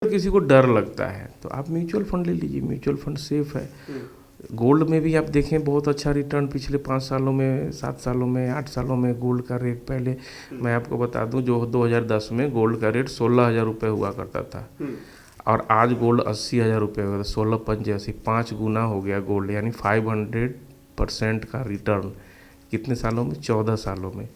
अगर किसी को डर लगता है तो आप म्यूचुअल फंड ले लीजिए, म्यूचुअल फंड सेफ है। गोल्ड में भी आप देखें बहुत अच्छा रिटर्न पिछले 5 सालों में, 7 सालों में, 8 सालों में गोल्ड का रेट, पहले मैं आपको बता दूं जो 2010 में गोल्ड का रेट 16,000 रुपये हुआ करता था और आज गोल्ड 80,000 रुपये हुआ था। 16 5 गुना हो गया गोल्ड, यानी 500% का रिटर्न कितने सालों में? 14 सालों में।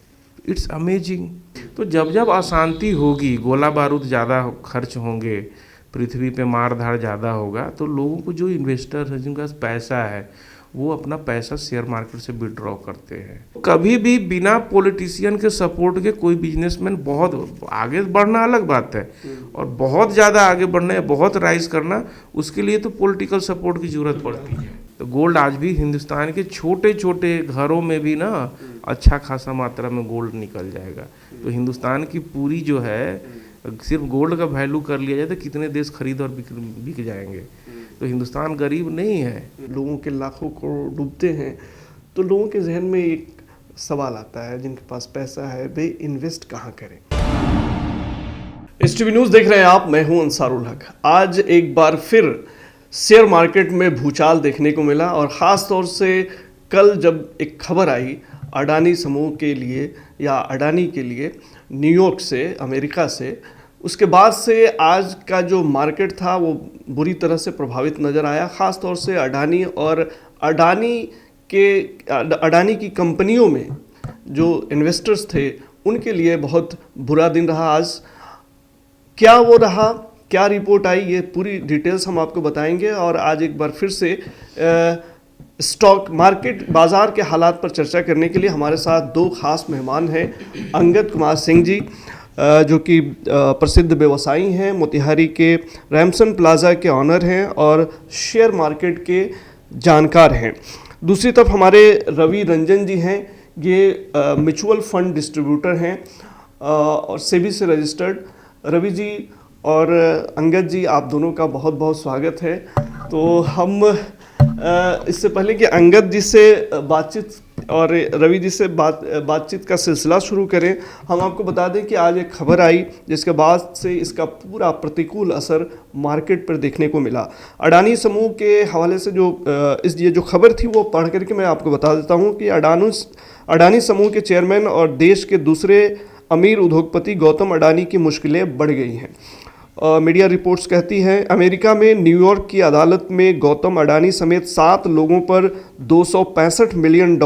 It's amazing. तो जब जब अशांति होगी, गोला बारूद ज़्यादा खर्च होंगे, पृथ्वी पे मार धाड़ ज़्यादा होगा, तो लोगों को, जो इन्वेस्टर है जिनके पास पैसा है, वो अपना पैसा शेयर मार्केट से विड्रॉ करते हैं। कभी भी बिना पॉलिटिशियन के सपोर्ट के कोई बिजनेसमैन बहुत आगे बढ़ना अलग बात है, और बहुत ज़्यादा आगे बढ़ना है, बहुत राइज करना, उसके लिए तो पॉलिटिकल सपोर्ट की ज़रूरत पड़ती है। तो गोल्ड आज भी हिंदुस्तान के छोटे छोटे घरों में भी ना अच्छा खासा मात्रा में गोल्ड निकल जाएगा। तो हिंदुस्तान की पूरी जो है, सिर्फ गोल्ड का वैल्यू कर लिया जाए तो कितने देश खरीद और बिक जाएंगे। तो हिंदुस्तान गरीब नहीं है। लोगों के लाखों करोड़ डूबते हैं, तो लोगों के जहन में एक सवाल आता है, जिनके पास पैसा है वे इन्वेस्ट कहाँ करें। STV न्यूज़ देख रहे हैं आप, मैं हूं अंसारुल हक। आज एक बार फिर शेयर मार्केट में भूचाल देखने को मिला, और ख़ास तौर से कल जब एक खबर आई अडानी समूह के लिए या अडानी के लिए न्यूयॉर्क से, अमेरिका से, उसके बाद से आज का जो मार्केट था वो बुरी तरह से प्रभावित नज़र आया। ख़ास तौर से अडानी और अडानी की कंपनियों में जो इन्वेस्टर्स थे उनके लिए बहुत बुरा दिन रहा आज। क्या वो रहा, क्या रिपोर्ट आई, ये पूरी डिटेल्स हम आपको बताएंगे। और आज एक बार फिर से स्टॉक मार्केट, बाज़ार के हालात पर चर्चा करने के लिए हमारे साथ दो खास मेहमान हैं। अंगद कुमार सिंह जी, जो कि प्रसिद्ध व्यवसायी हैं, मोतिहारी के रैमसन प्लाजा के ऑनर हैं और शेयर मार्केट के जानकार हैं। दूसरी तरफ हमारे रवि रंजन जी हैं, ये म्यूचुअल फंड डिस्ट्रीब्यूटर हैं और सेबी से रजिस्टर्ड। रवि जी और अंगद जी, आप दोनों का बहुत बहुत स्वागत है। तो हम इससे पहले कि अंगद जी से बातचीत और रवि जी से बातचीत का सिलसिला शुरू करें, हम आपको बता दें कि आज एक खबर आई जिसके बाद से इसका पूरा प्रतिकूल असर मार्केट पर देखने को मिला। अडानी समूह के हवाले से ये जो खबर थी वो पढ़ करके मैं आपको बता देता हूँ कि अडानी समूह के चेयरमैन और देश के दूसरे अमीर उद्योगपति गौतम अडानी की मुश्किलें बढ़ गई हैं। मीडिया रिपोर्ट्स कहती हैं अमेरिका में न्यूयॉर्क की अदालत में गौतम अडानी समेत 7 लोगों पर $265 मिलियन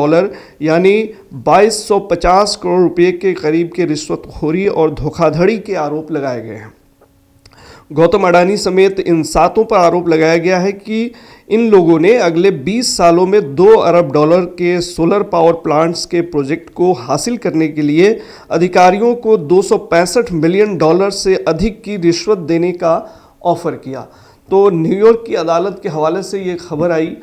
यानी 2250 करोड़ रुपए के करीब के रिश्वतखोरी और धोखाधड़ी के आरोप लगाए गए हैं। गौतम अडानी समेत इन 7 पर आरोप लगाया गया है कि इन लोगों ने अगले 20 सालों में $2 अरब के सोलर पावर प्लांट्स के प्रोजेक्ट को हासिल करने के लिए अधिकारियों को $265 मिलियन से अधिक की रिश्वत देने का ऑफर किया। तो न्यूयॉर्क की अदालत के हवाले से ये खबर आई,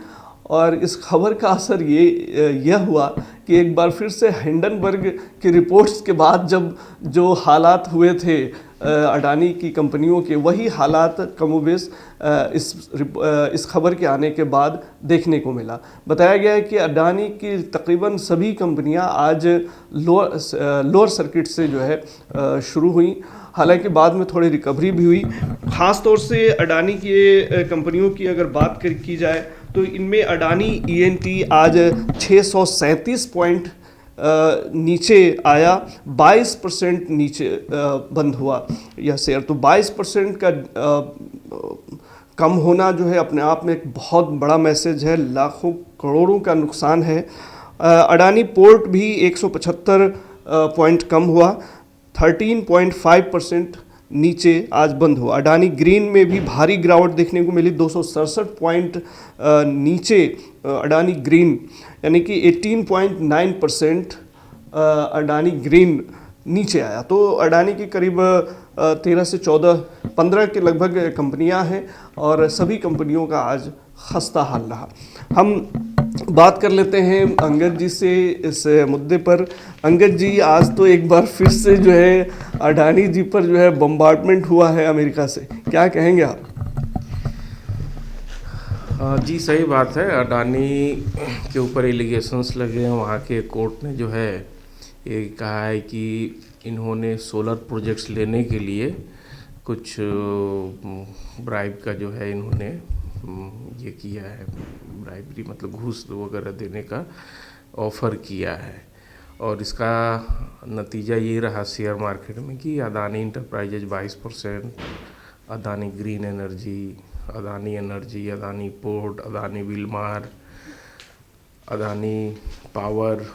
और इस खबर का असर यह हुआ कि एक बार फिर से हिंडनबर्ग की रिपोर्ट्स के बाद जब जो हालात हुए थे अडानी की कंपनियों के, वही हालात कमोबेश इस खबर के आने के बाद देखने को मिला। बताया गया है कि अडानी की तकरीबन सभी कंपनियां आज लोअर सर्किट से जो है शुरू हुई, हालांकि बाद में थोड़ी रिकवरी भी हुई। ख़ास तौर से अडानी की कंपनियों की अगर बात की जाए तो इनमें अडानी ENT आज 637 पॉइंट नीचे आया, 22% नीचे बंद हुआ यह शेयर। तो 22% का कम होना जो है अपने आप में एक बहुत बड़ा मैसेज है, लाखों करोड़ों का नुकसान है। अडानी पोर्ट भी 175 पॉइंट कम हुआ, 13.5% नीचे आज बंद हुआ। अडानी ग्रीन में भी भारी गिरावट देखने को मिली, 267 पॉइंट नीचे अडानी ग्रीन, यानी कि 18.9% अडानी ग्रीन नीचे आया। तो अडानी की करीब 13 से 15 के लगभग कंपनियां हैं और सभी कंपनियों का आज खस्ता हाल रहा। हम बात कर लेते हैं अंगद जी से इस मुद्दे पर। अंगद जी, आज तो एक बार फिर से जो है अडानी जी पर जो है बम्बार्डमेंट हुआ है अमेरिका से, क्या कहेंगे आप? जी सही बात है, अडानी के ऊपर एलिगेशंस लगे हैं। वहाँ के कोर्ट ने जो है ये कहा है कि इन्होंने सोलर प्रोजेक्ट्स लेने के लिए कुछ ब्राइब का जो है इन्होंने ये किया है, ब्राइबरी मतलब घूस वगैरह देने का ऑफ़र किया है। और इसका नतीजा ये रहा शेयर मार्केट में कि Adani enterprises 22%, Adani green energy, Adani port, Adani Wilmar, Adani power,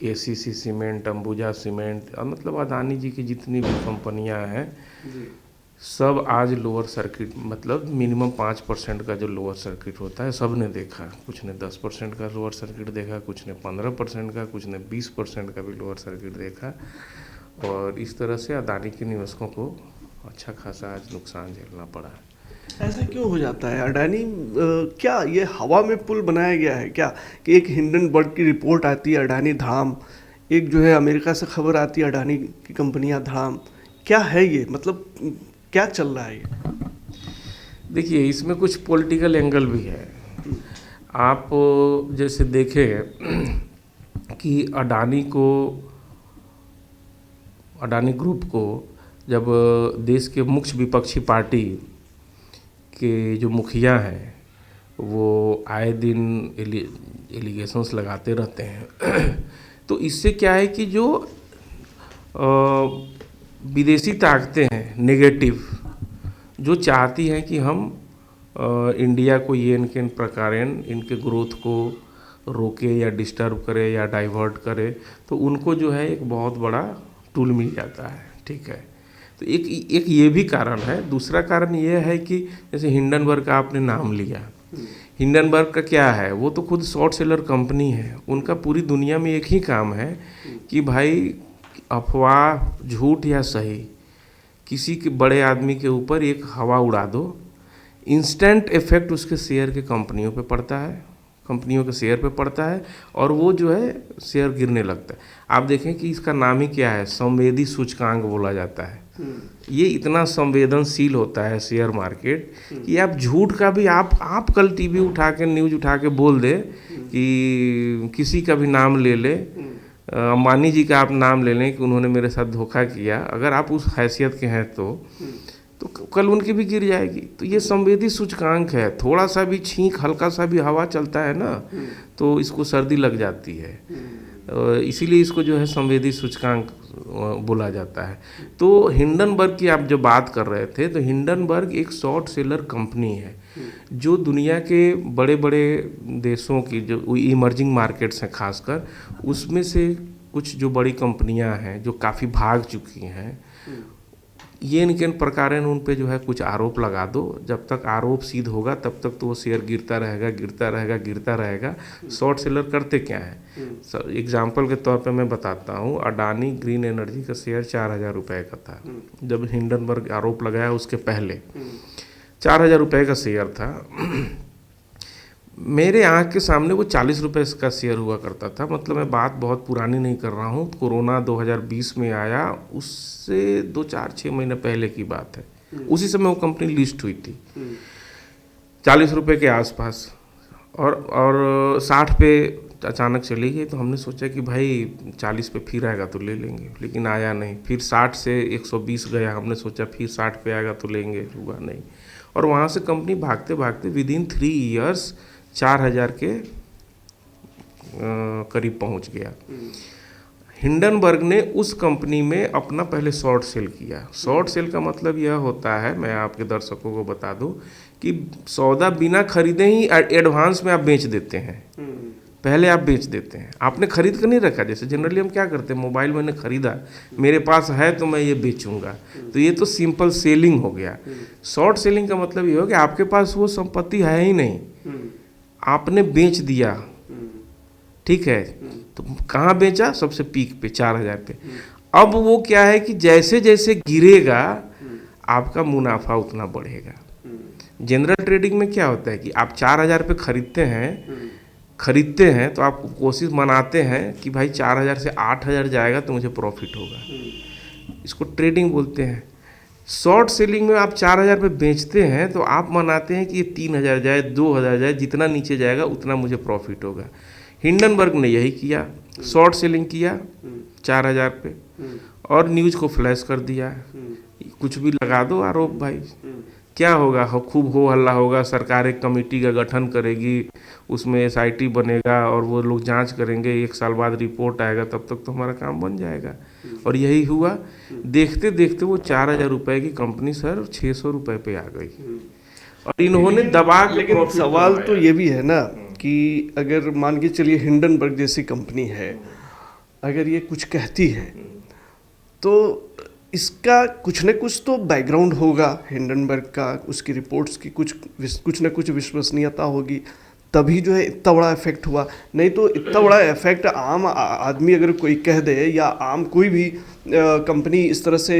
ACC cement, Ambuja cement, मतलब अदानी जी की जितनी भी कंपनियां हैं सब आज लोअर सर्किट, मतलब मिनिमम 5% का जो लोअर सर्किट होता है सब ने देखा। कुछ ने 10% का लोअर सर्किट देखा, कुछ ने 15% का, कुछ ने 20% का भी लोअर सर्किट देखा। और इस तरह से अदानी के निवेशकों को अच्छा खासा आज नुकसान झेलना पड़ा है। ऐसा क्यों हो जाता है अडानी? क्या ये हवा में पुल बनाया गया है क्या? कि एक हिंडनबर्ग की रिपोर्ट आती है अडानी धड़ाम, एक जो है अमेरिका से खबर आती है अडानी की कंपनियां धड़ाम, क्या है ये? मतलब क्या चल रहा है ये? देखिए, इसमें कुछ पॉलिटिकल एंगल भी है। आप जैसे देखें कि अडानी ग्रुप को जब देश के मुख्य विपक्षी पार्टी के जो मुखिया हैं वो आए दिन एलिगेशंस लगाते रहते हैं तो इससे क्या है कि जो विदेशी ताकतें हैं नेगेटिव, जो चाहती हैं कि हम इंडिया को ये इनके प्रकारेण इनके ग्रोथ को रोके या डिस्टर्ब करे या डाइवर्ट करे, तो उनको जो है एक बहुत बड़ा टूल मिल जाता है। ठीक है, तो एक ये भी कारण है। दूसरा कारण ये है कि जैसे हिंडनबर्ग का आपने नाम लिया, हिंडनबर्ग का क्या है, वो तो खुद शॉर्ट सेलर कंपनी है। उनका पूरी दुनिया में एक ही काम है कि भाई अफवाह झूठ या सही किसी के बड़े आदमी के ऊपर एक हवा उड़ा दो, इंस्टेंट इफेक्ट उसके शेयर के कंपनियों पे पड़ता है, कंपनियों के शेयर पे पड़ता है और वो जो है शेयर गिरने लगता है। आप देखें कि इसका नाम ही क्या है, संवेदी सूचकांक बोला जाता है। ये इतना संवेदनशील होता है शेयर मार्केट कि आप झूठ का भी आप कल टीवी उठा के न्यूज़ उठा के बोल दे कि किसी का भी नाम ले ले, अंबानी जी का आप नाम ले लें कि उन्होंने मेरे साथ धोखा किया, अगर आप उस हैसियत के हैं तो कल उनकी भी गिर जाएगी। तो ये संवेदी सूचकांक है, थोड़ा सा भी छींक हल्का सा भी हवा चलता है ना तो इसको सर्दी लग जाती है, इसीलिए इसको जो है संवेदी सूचकांक बोला जाता है। तो हिंडनबर्ग की आप जो बात कर रहे थे, तो हिंडनबर्ग एक शॉर्ट सेलर कंपनी है जो दुनिया के बड़े बड़े देशों की जो इमर्जिंग मार्केट्स हैं खासकर, उसमें से कुछ जो बड़ी कंपनियां हैं जो काफ़ी भाग चुकी हैं, ये इनके प्रकार उन पे जो है कुछ आरोप लगा दो। जब तक आरोप सिद्ध होगा तब तक तो वो शेयर गिरता रहेगा। शॉर्ट सेलर करते क्या है, एग्जाम्पल के तौर पे मैं बताता हूँ, अडानी ग्रीन एनर्जी का शेयर 4,000 रुपये का था जब हिंडनबर्ग आरोप लगाया, उसके पहले 4,000 रुपये का शेयर था। मेरे आँख के सामने वो 40 रुपये का शेयर हुआ करता था। मतलब मैं बात बहुत पुरानी नहीं कर रहा हूँ, कोरोना 2020 में आया, उससे 2-4-6 महीने पहले की बात है। उसी समय वो कंपनी लिस्ट हुई थी 40 रुपये के आसपास, और 60 पे अचानक चली गई। तो हमने सोचा कि भाई 40 पे फिर आएगा तो ले लेंगे, लेकिन आया नहीं। फिर 60 से 120 गया, हमने सोचा फिर 60 पे आएगा तो लेंगे, हुआ नहीं। और वहाँ से कंपनी भागते भागते विदिन 3 ईयर्स 4,000 के करीब पहुँच गया। हिंडनबर्ग ने उस कंपनी में अपना पहले शॉर्ट सेल किया। शॉर्ट सेल का मतलब यह होता है, मैं आपके दर्शकों को बता दूं, कि सौदा बिना खरीदे ही एडवांस में आप बेच देते हैं। पहले आप बेच देते हैं, आपने खरीद कर नहीं रखा। जैसे जनरली हम क्या करते हैं, मोबाइल मैंने खरीदा, मेरे पास है तो मैं ये बेचूंगा, तो ये तो सिंपल सेलिंग हो गया। शॉर्ट सेलिंग का मतलब ये हो कि आपके पास वो संपत्ति है ही नहीं, आपने बेच दिया। ठीक है, तो कहाँ बेचा, सबसे पीक पे 4,000 पे। अब वो क्या है कि जैसे जैसे गिरेगा आपका मुनाफा उतना बढ़ेगा। जनरल ट्रेडिंग में क्या होता है कि आप 4,000 पे खरीदते हैं तो आप कोशिश मनाते हैं कि भाई 4,000 से 8,000 जाएगा तो मुझे प्रॉफिट होगा। इसको ट्रेडिंग बोलते हैं। शॉर्ट सेलिंग में आप 4,000 पे बेचते हैं तो आप मनाते हैं कि ये 3,000 जाए, 2,000 जाए, जितना नीचे जाएगा उतना मुझे प्रॉफिट होगा। हिंडनबर्ग ने यही किया, शॉर्ट सेलिंग किया 4,000 पे और न्यूज़ को फ्लैश कर दिया, कुछ भी लगा दो आरोप भाई, क्या होगा, खूब हो हल्ला होगा, सरकार एक कमेटी का गठन करेगी, उसमें एसआईटी बनेगा और वो लोग जांच करेंगे, 1 साल बाद रिपोर्ट आएगा, तब तक तो हमारा काम बन जाएगा। और यही हुआ। देखते देखते वो 4,000 रुपये की कंपनी सर 600 रुपये पे आ गई और इन्होंने दबा के लेकिन profit सवाल कमाया। तो ये भी है ना कि अगर मान के चलिए हिंडनबर्ग जैसी कंपनी है, अगर ये कुछ कहती है तो इसका कुछ न कुछ तो बैकग्राउंड होगा हिंडनबर्ग का, उसकी रिपोर्ट्स की कुछ न कुछ विश्वसनीयता होगी, तभी जो है इतना बड़ा इफेक्ट हुआ। नहीं तो इतना बड़ा इफेक्ट आम आदमी अगर कोई कह दे या आम कोई भी कंपनी इस तरह से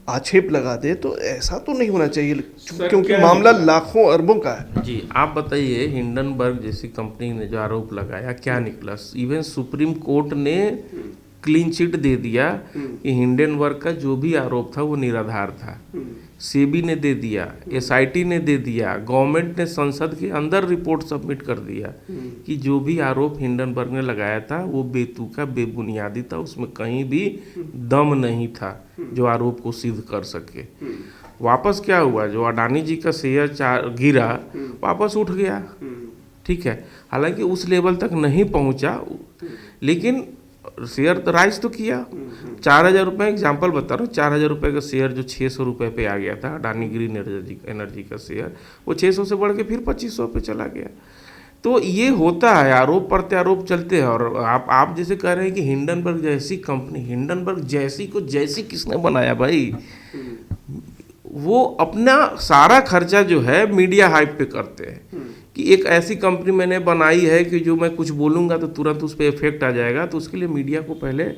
आक्षेप लगा दे तो ऐसा तो नहीं होना चाहिए, क्योंकि मामला लाखों अरबों का है। जी, आप बताइए, हिंडनबर्ग जैसी कंपनी ने जो आरोप लगाया क्या निकला? इवन सुप्रीम कोर्ट ने क्लीन चिट दे दिया कि हिंडनबर्ग का जो भी आरोप था वो निराधार था। सेबी ने दे दिया, एसआईटी ने दे दिया, गवर्नमेंट ने संसद के अंदर रिपोर्ट सबमिट कर दिया कि जो भी आरोप हिंडनबर्ग ने लगाया था वो बेतुका बेबुनियादी था, उसमें कहीं भी दम नहीं था जो आरोप को सिद्ध कर सके। वापस क्या हुआ, जो अडानी जी का शेयर गिरा, वापस उठ गया। ठीक है, हालांकि उस लेवल तक नहीं पहुंचा, लेकिन शेयर तो राइज तो किया। 4,000 रुपये, एग्जाम्पल बता रहा हूँ, 4,000 रुपये का शेयर जो 600 रुपये पे आ गया था, अडानी ग्रीन एनर्जी का शेयर, वो 600 से बढ़ के फिर 2,500 पे चला गया। तो ये होता है, आरोप प्रत्यारोप चलते हैं। और आप जैसे कह रहे हैं कि हिंडनबर्ग जैसी कंपनी, हिंडनबर्ग जैसी को जैसी किसने बनाया भाई? वो अपना सारा खर्चा जो है मीडिया हाइप पे करते हैं कि एक ऐसी कंपनी मैंने बनाई है कि जो मैं कुछ बोलूँगा तो तुरंत उस पर इफेक्ट आ जाएगा। तो उसके लिए मीडिया को पहले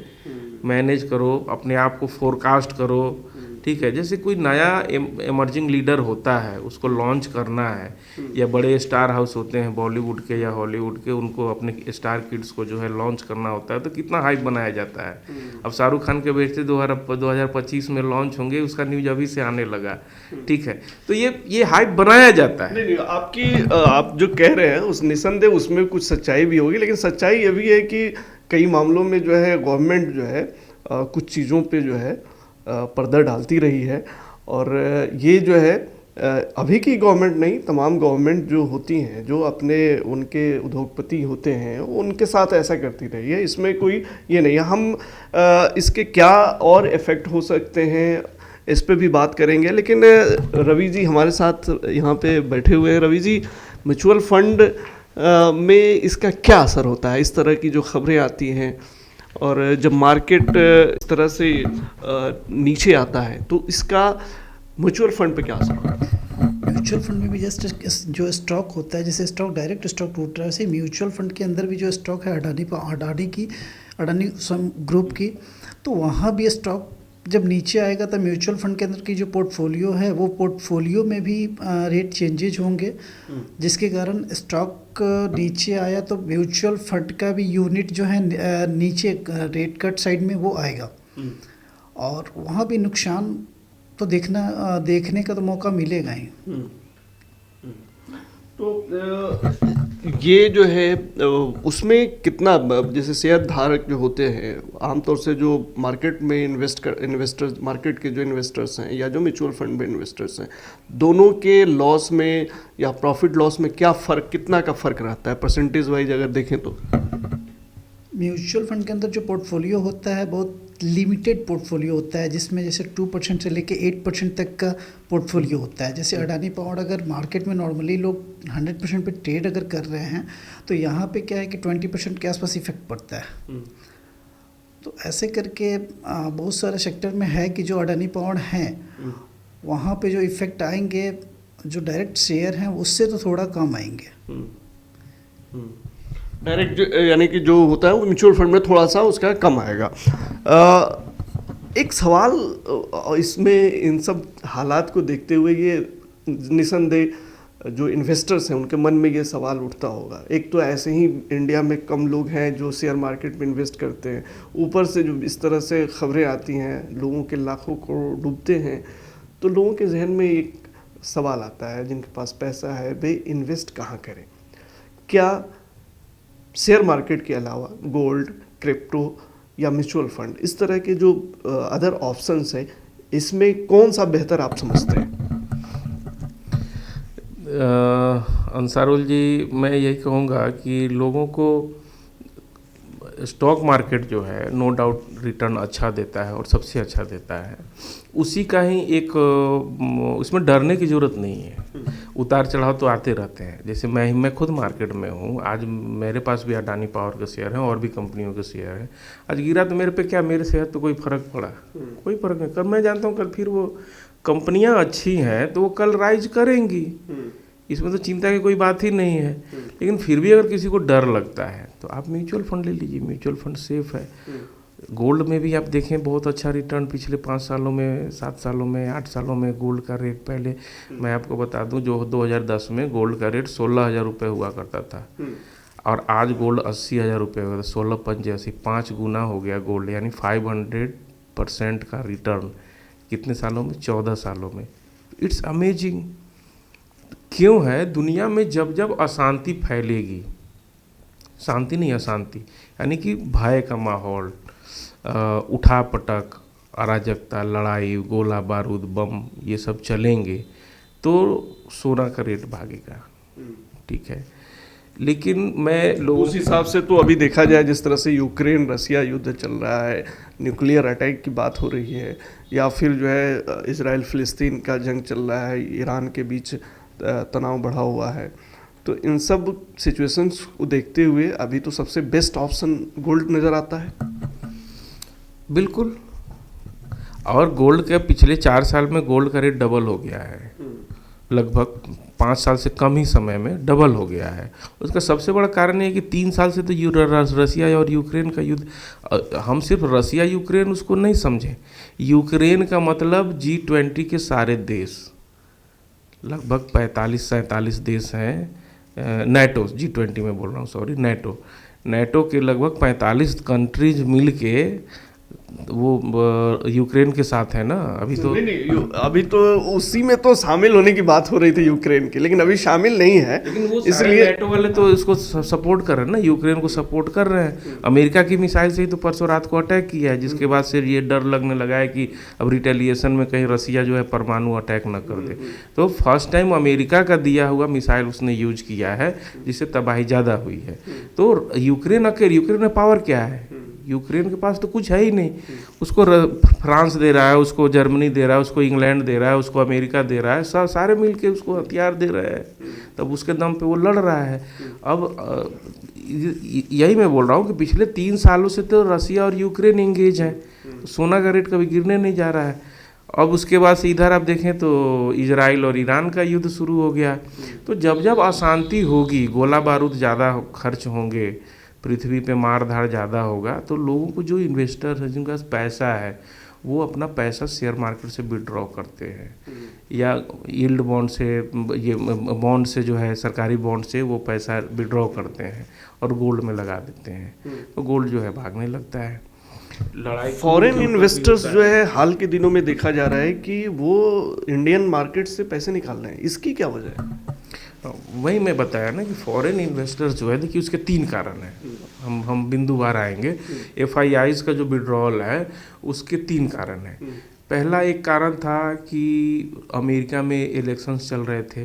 मैनेज करो, अपने आप को फोरकास्ट करो। ठीक है, जैसे कोई नया इमर्जिंग लीडर होता है, उसको लॉन्च करना है, या बड़े स्टार हाउस होते हैं बॉलीवुड के या हॉलीवुड के, उनको अपने स्टार किड्स को जो है लॉन्च करना होता है, तो कितना हाइप बनाया जाता है। अब शाहरुख खान के बेटे 2025 में लॉन्च होंगे, उसका न्यूज अभी से आने लगा। ठीक है, तो ये हाइप बनाया जाता है। नहीं, आप जो कह रहे हैं उस निसंदेह उसमें कुछ सच्चाई भी होगी, लेकिन सच्चाई ये भी है कि कई मामलों में जो है गवर्नमेंट जो है कुछ चीज़ों पे जो है पर्दा डालती रही है। और ये जो है अभी की गवर्नमेंट नहीं, तमाम गवर्नमेंट जो होती हैं, जो अपने उनके उद्योगपति होते हैं, उनके साथ ऐसा करती रही है। इसमें कोई ये नहीं है। हम इसके क्या और इफ़ेक्ट हो सकते हैं इस पे भी बात करेंगे, लेकिन रवि जी हमारे साथ यहाँ पे बैठे हुए हैं। रवि जी, म्यूचुअल फंड में इसका क्या असर होता है? इस तरह की जो खबरें आती हैं और जब मार्केट इस तरह से नीचे आता है तो इसका म्यूचुअल फंड पे क्या असर होता है? म्यूचुअल फंड में भी जस्ट जो स्टॉक होता है, जैसे स्टॉक डायरेक्ट स्टॉक टूट रहा है, वैसे म्यूचुअल फंड के अंदर भी जो स्टॉक है अडानी ग्रुप की, तो वहाँ भी स्टॉक जब नीचे आएगा तो म्यूचुअल फंड के अंदर की जो पोर्टफोलियो है, वो पोर्टफोलियो में भी रेट चेंजेज होंगे, जिसके कारण स्टॉक नीचे आया तो म्यूचुअल फंड का भी यूनिट जो है नीचे रेट कट साइड में वो आएगा, और वहाँ भी नुकसान तो देखने का तो मौका मिलेगा ही। तो ये जो है उसमें कितना, जैसे शेयर धारक जो होते हैं आमतौर से, जो मार्केट में इन्वेस्टर्स, मार्केट के जो इन्वेस्टर्स हैं या जो म्यूचुअल फंड में इन्वेस्टर्स हैं, दोनों के लॉस में या प्रॉफिट लॉस में क्या फ़र्क, कितना का फ़र्क रहता है परसेंटेज वाइज अगर देखें तो? म्यूचुअल फंड के अंदर जो पोर्टफोलियो होता है बहुत लिमिटेड पोर्टफोलियो होता है, जिसमें जैसे 2% से लेके 8% तक का पोर्टफोलियो होता है। जैसे अडानी पावर अगर मार्केट में नॉर्मली लोग 100% पे ट्रेड अगर कर रहे हैं, तो यहाँ पे क्या है कि 20% के आसपास इफेक्ट पड़ता है। तो ऐसे करके बहुत सारे सेक्टर में है कि जो अडानी पावर हैं वहाँ पे जो इफेक्ट आएंगे, जो डायरेक्ट शेयर हैं उससे तो थोड़ा कम आएंगे। डायरेक्ट यानी कि जो होता है वो म्यूचुअल फंड में थोड़ा सा उसका कम आएगा। एक सवाल इसमें, इन सब हालात को देखते हुए, ये निसंदेह जो इन्वेस्टर्स हैं उनके मन में ये सवाल उठता होगा, एक तो ऐसे ही इंडिया में कम लोग हैं जो शेयर मार्केट में इन्वेस्ट करते हैं, ऊपर से जो इस तरह से खबरें आती हैं, लोगों के लाखों करोड़ डूबते हैं, तो लोगों के जहन में एक सवाल आता है, जिनके पास पैसा है वे इन्वेस्ट कहाँ करें? क्या शेयर मार्केट के अलावा गोल्ड, क्रिप्टो या म्यूचुअल फंड, इस तरह के जो अदर ऑप्शंस हैं, इसमें कौन सा बेहतर आप समझते हैं? अंसारुल जी, मैं यही कहूँगा कि लोगों को स्टॉक मार्केट जो है नो डाउट रिटर्न अच्छा देता है और सबसे अच्छा देता है। उसी का ही एक उसमें डरने की ज़रूरत नहीं है। उतार चढ़ाव तो आते रहते हैं। जैसे मैं खुद मार्केट में हूँ, आज मेरे पास भी अडानी पावर के शेयर हैं और भी कंपनियों के शेयर हैं। आज गिरा तो मेरे पे क्या, मेरे सेहत तो कोई फ़र्क पड़ा? कोई फ़र्क नहीं। कल मैं जानता हूँ कल फिर वो कंपनियाँ अच्छी हैं तो वो कल राइज करेंगी, इसमें तो चिंता की कोई बात ही नहीं है। लेकिन फिर भी अगर किसी को डर लगता है तो आप म्यूचुअल फंड ले लीजिए। म्यूचुअल फंड सेफ है। गोल्ड में भी आप देखें बहुत अच्छा रिटर्न पिछले 5 सालों में, 7 सालों में, 8 सालों में गोल्ड का रेट, पहले मैं आपको बता दूं जो 2010 में गोल्ड का रेट 16,000 रुपये हुआ करता था और आज गोल्ड 80,000 रुपये हुआ था। 16 5 गुना हो गया गोल्ड, यानी 500% का रिटर्न कितने सालों में? 14 सालों में। It's amazing. क्यों है? दुनिया में जब जब अशांति फैलेगी, शांति नहीं अशांति, यानी कि भय का माहौल, उठा पटक, अराजकता, लड़ाई, गोला बारूद, बम, ये सब चलेंगे तो सोना का रेट भागेगा। ठीक है, लेकिन मैं लोगों उस हिसाब से तो अभी देखा जाए जिस तरह से यूक्रेन रसिया युद्ध चल रहा है, न्यूक्लियर अटैक की बात हो रही है, या फिर जो है इजराइल फिलिस्तीन का जंग चल रहा है, ईरान के बीच तनाव बढ़ा हुआ है, तो इन सब सिचुएशंस को देखते हुए अभी तो सबसे बेस्ट ऑप्शन गोल्ड नज़र आता है। बिल्कुल। और गोल्ड के पिछले 4 साल में गोल्ड का रेट डबल हो गया है, लगभग 5 साल से कम ही समय में डबल हो गया है। उसका सबसे बड़ा कारण ये है कि 3 साल से तो रसिया और यूक्रेन का युद्ध, हम सिर्फ रसिया यूक्रेन उसको नहीं समझें। यूक्रेन का मतलब G20 के सारे देश, लगभग 45-47 देश हैं, नेटो, G20 में बोल रहा हूँ, सॉरी, नेटो के लगभग 45 कंट्रीज मिल के वो यूक्रेन के साथ है ना। अभी तो नहीं, अभी तो उसी में तो शामिल होने की बात हो रही थी यूक्रेन की, लेकिन अभी शामिल नहीं है। लेकिन वो इसलिए नेटो वाले तो इसको सपोर्ट कर रहे हैं ना, यूक्रेन को सपोर्ट कर रहे हैं। अमेरिका की मिसाइल से ही तो परसों रात को अटैक किया है, जिसके बाद से ये डर लगने लगा है कि अब रिटेलिएशन में कहीं रसिया जो है परमाणु अटैक न कर दे। तो फर्स्ट टाइम अमेरिका का दिया हुआ मिसाइल उसने यूज किया है, जिससे तबाही ज़्यादा हुई है। तो यूक्रेन में पावर क्या है? यूक्रेन के पास तो कुछ है ही नहीं। उसको फ्रांस दे रहा है, उसको जर्मनी दे रहा है, उसको इंग्लैंड दे रहा है, उसको अमेरिका दे रहा है, सारे मिलके उसको हथियार दे रहे हैं, तब उसके दम पे वो लड़ रहा है। अब यही मैं बोल रहा हूँ कि पिछले 3 सालों से तो रसिया और यूक्रेन इंगेज हैं, सोना का रेट कभी गिरने नहीं जा रहा है। अब उसके बाद से इधर आप देखें तो इजराइल और ईरान का युद्ध शुरू हो गया। तो जब जब अशांति होगी, गोला बारूद ज़्यादा खर्च होंगे, पृथ्वी पे मार धाड़ ज़्यादा होगा, तो लोगों को, जो इन्वेस्टर है, जिनके पास पैसा है, वो अपना पैसा शेयर मार्केट से विड्रॉ करते हैं, या यील्ड बॉन्ड से, ये बॉन्ड से जो है, सरकारी बॉन्ड से वो पैसा विड्रॉ करते हैं और गोल्ड में लगा देते हैं। तो गोल्ड जो है भागने लगता है। लड़ाई फॉरेन इन्वेस्टर्स जो है हाल के दिनों में देखा जा रहा है कि वो इंडियन मार्केट से पैसे निकाल रहे हैं, इसकी क्या वजह है? वही मैं बताया ना कि फॉरेन इन्वेस्टर्स जो है, देखिए उसके 3 कारण हैं। हम बिंदुवार आएंगे। FIIs का जो विड्रॉल है उसके 3 कारण हैं। पहला एक कारण था कि अमेरिका में इलेक्शंस चल रहे थे,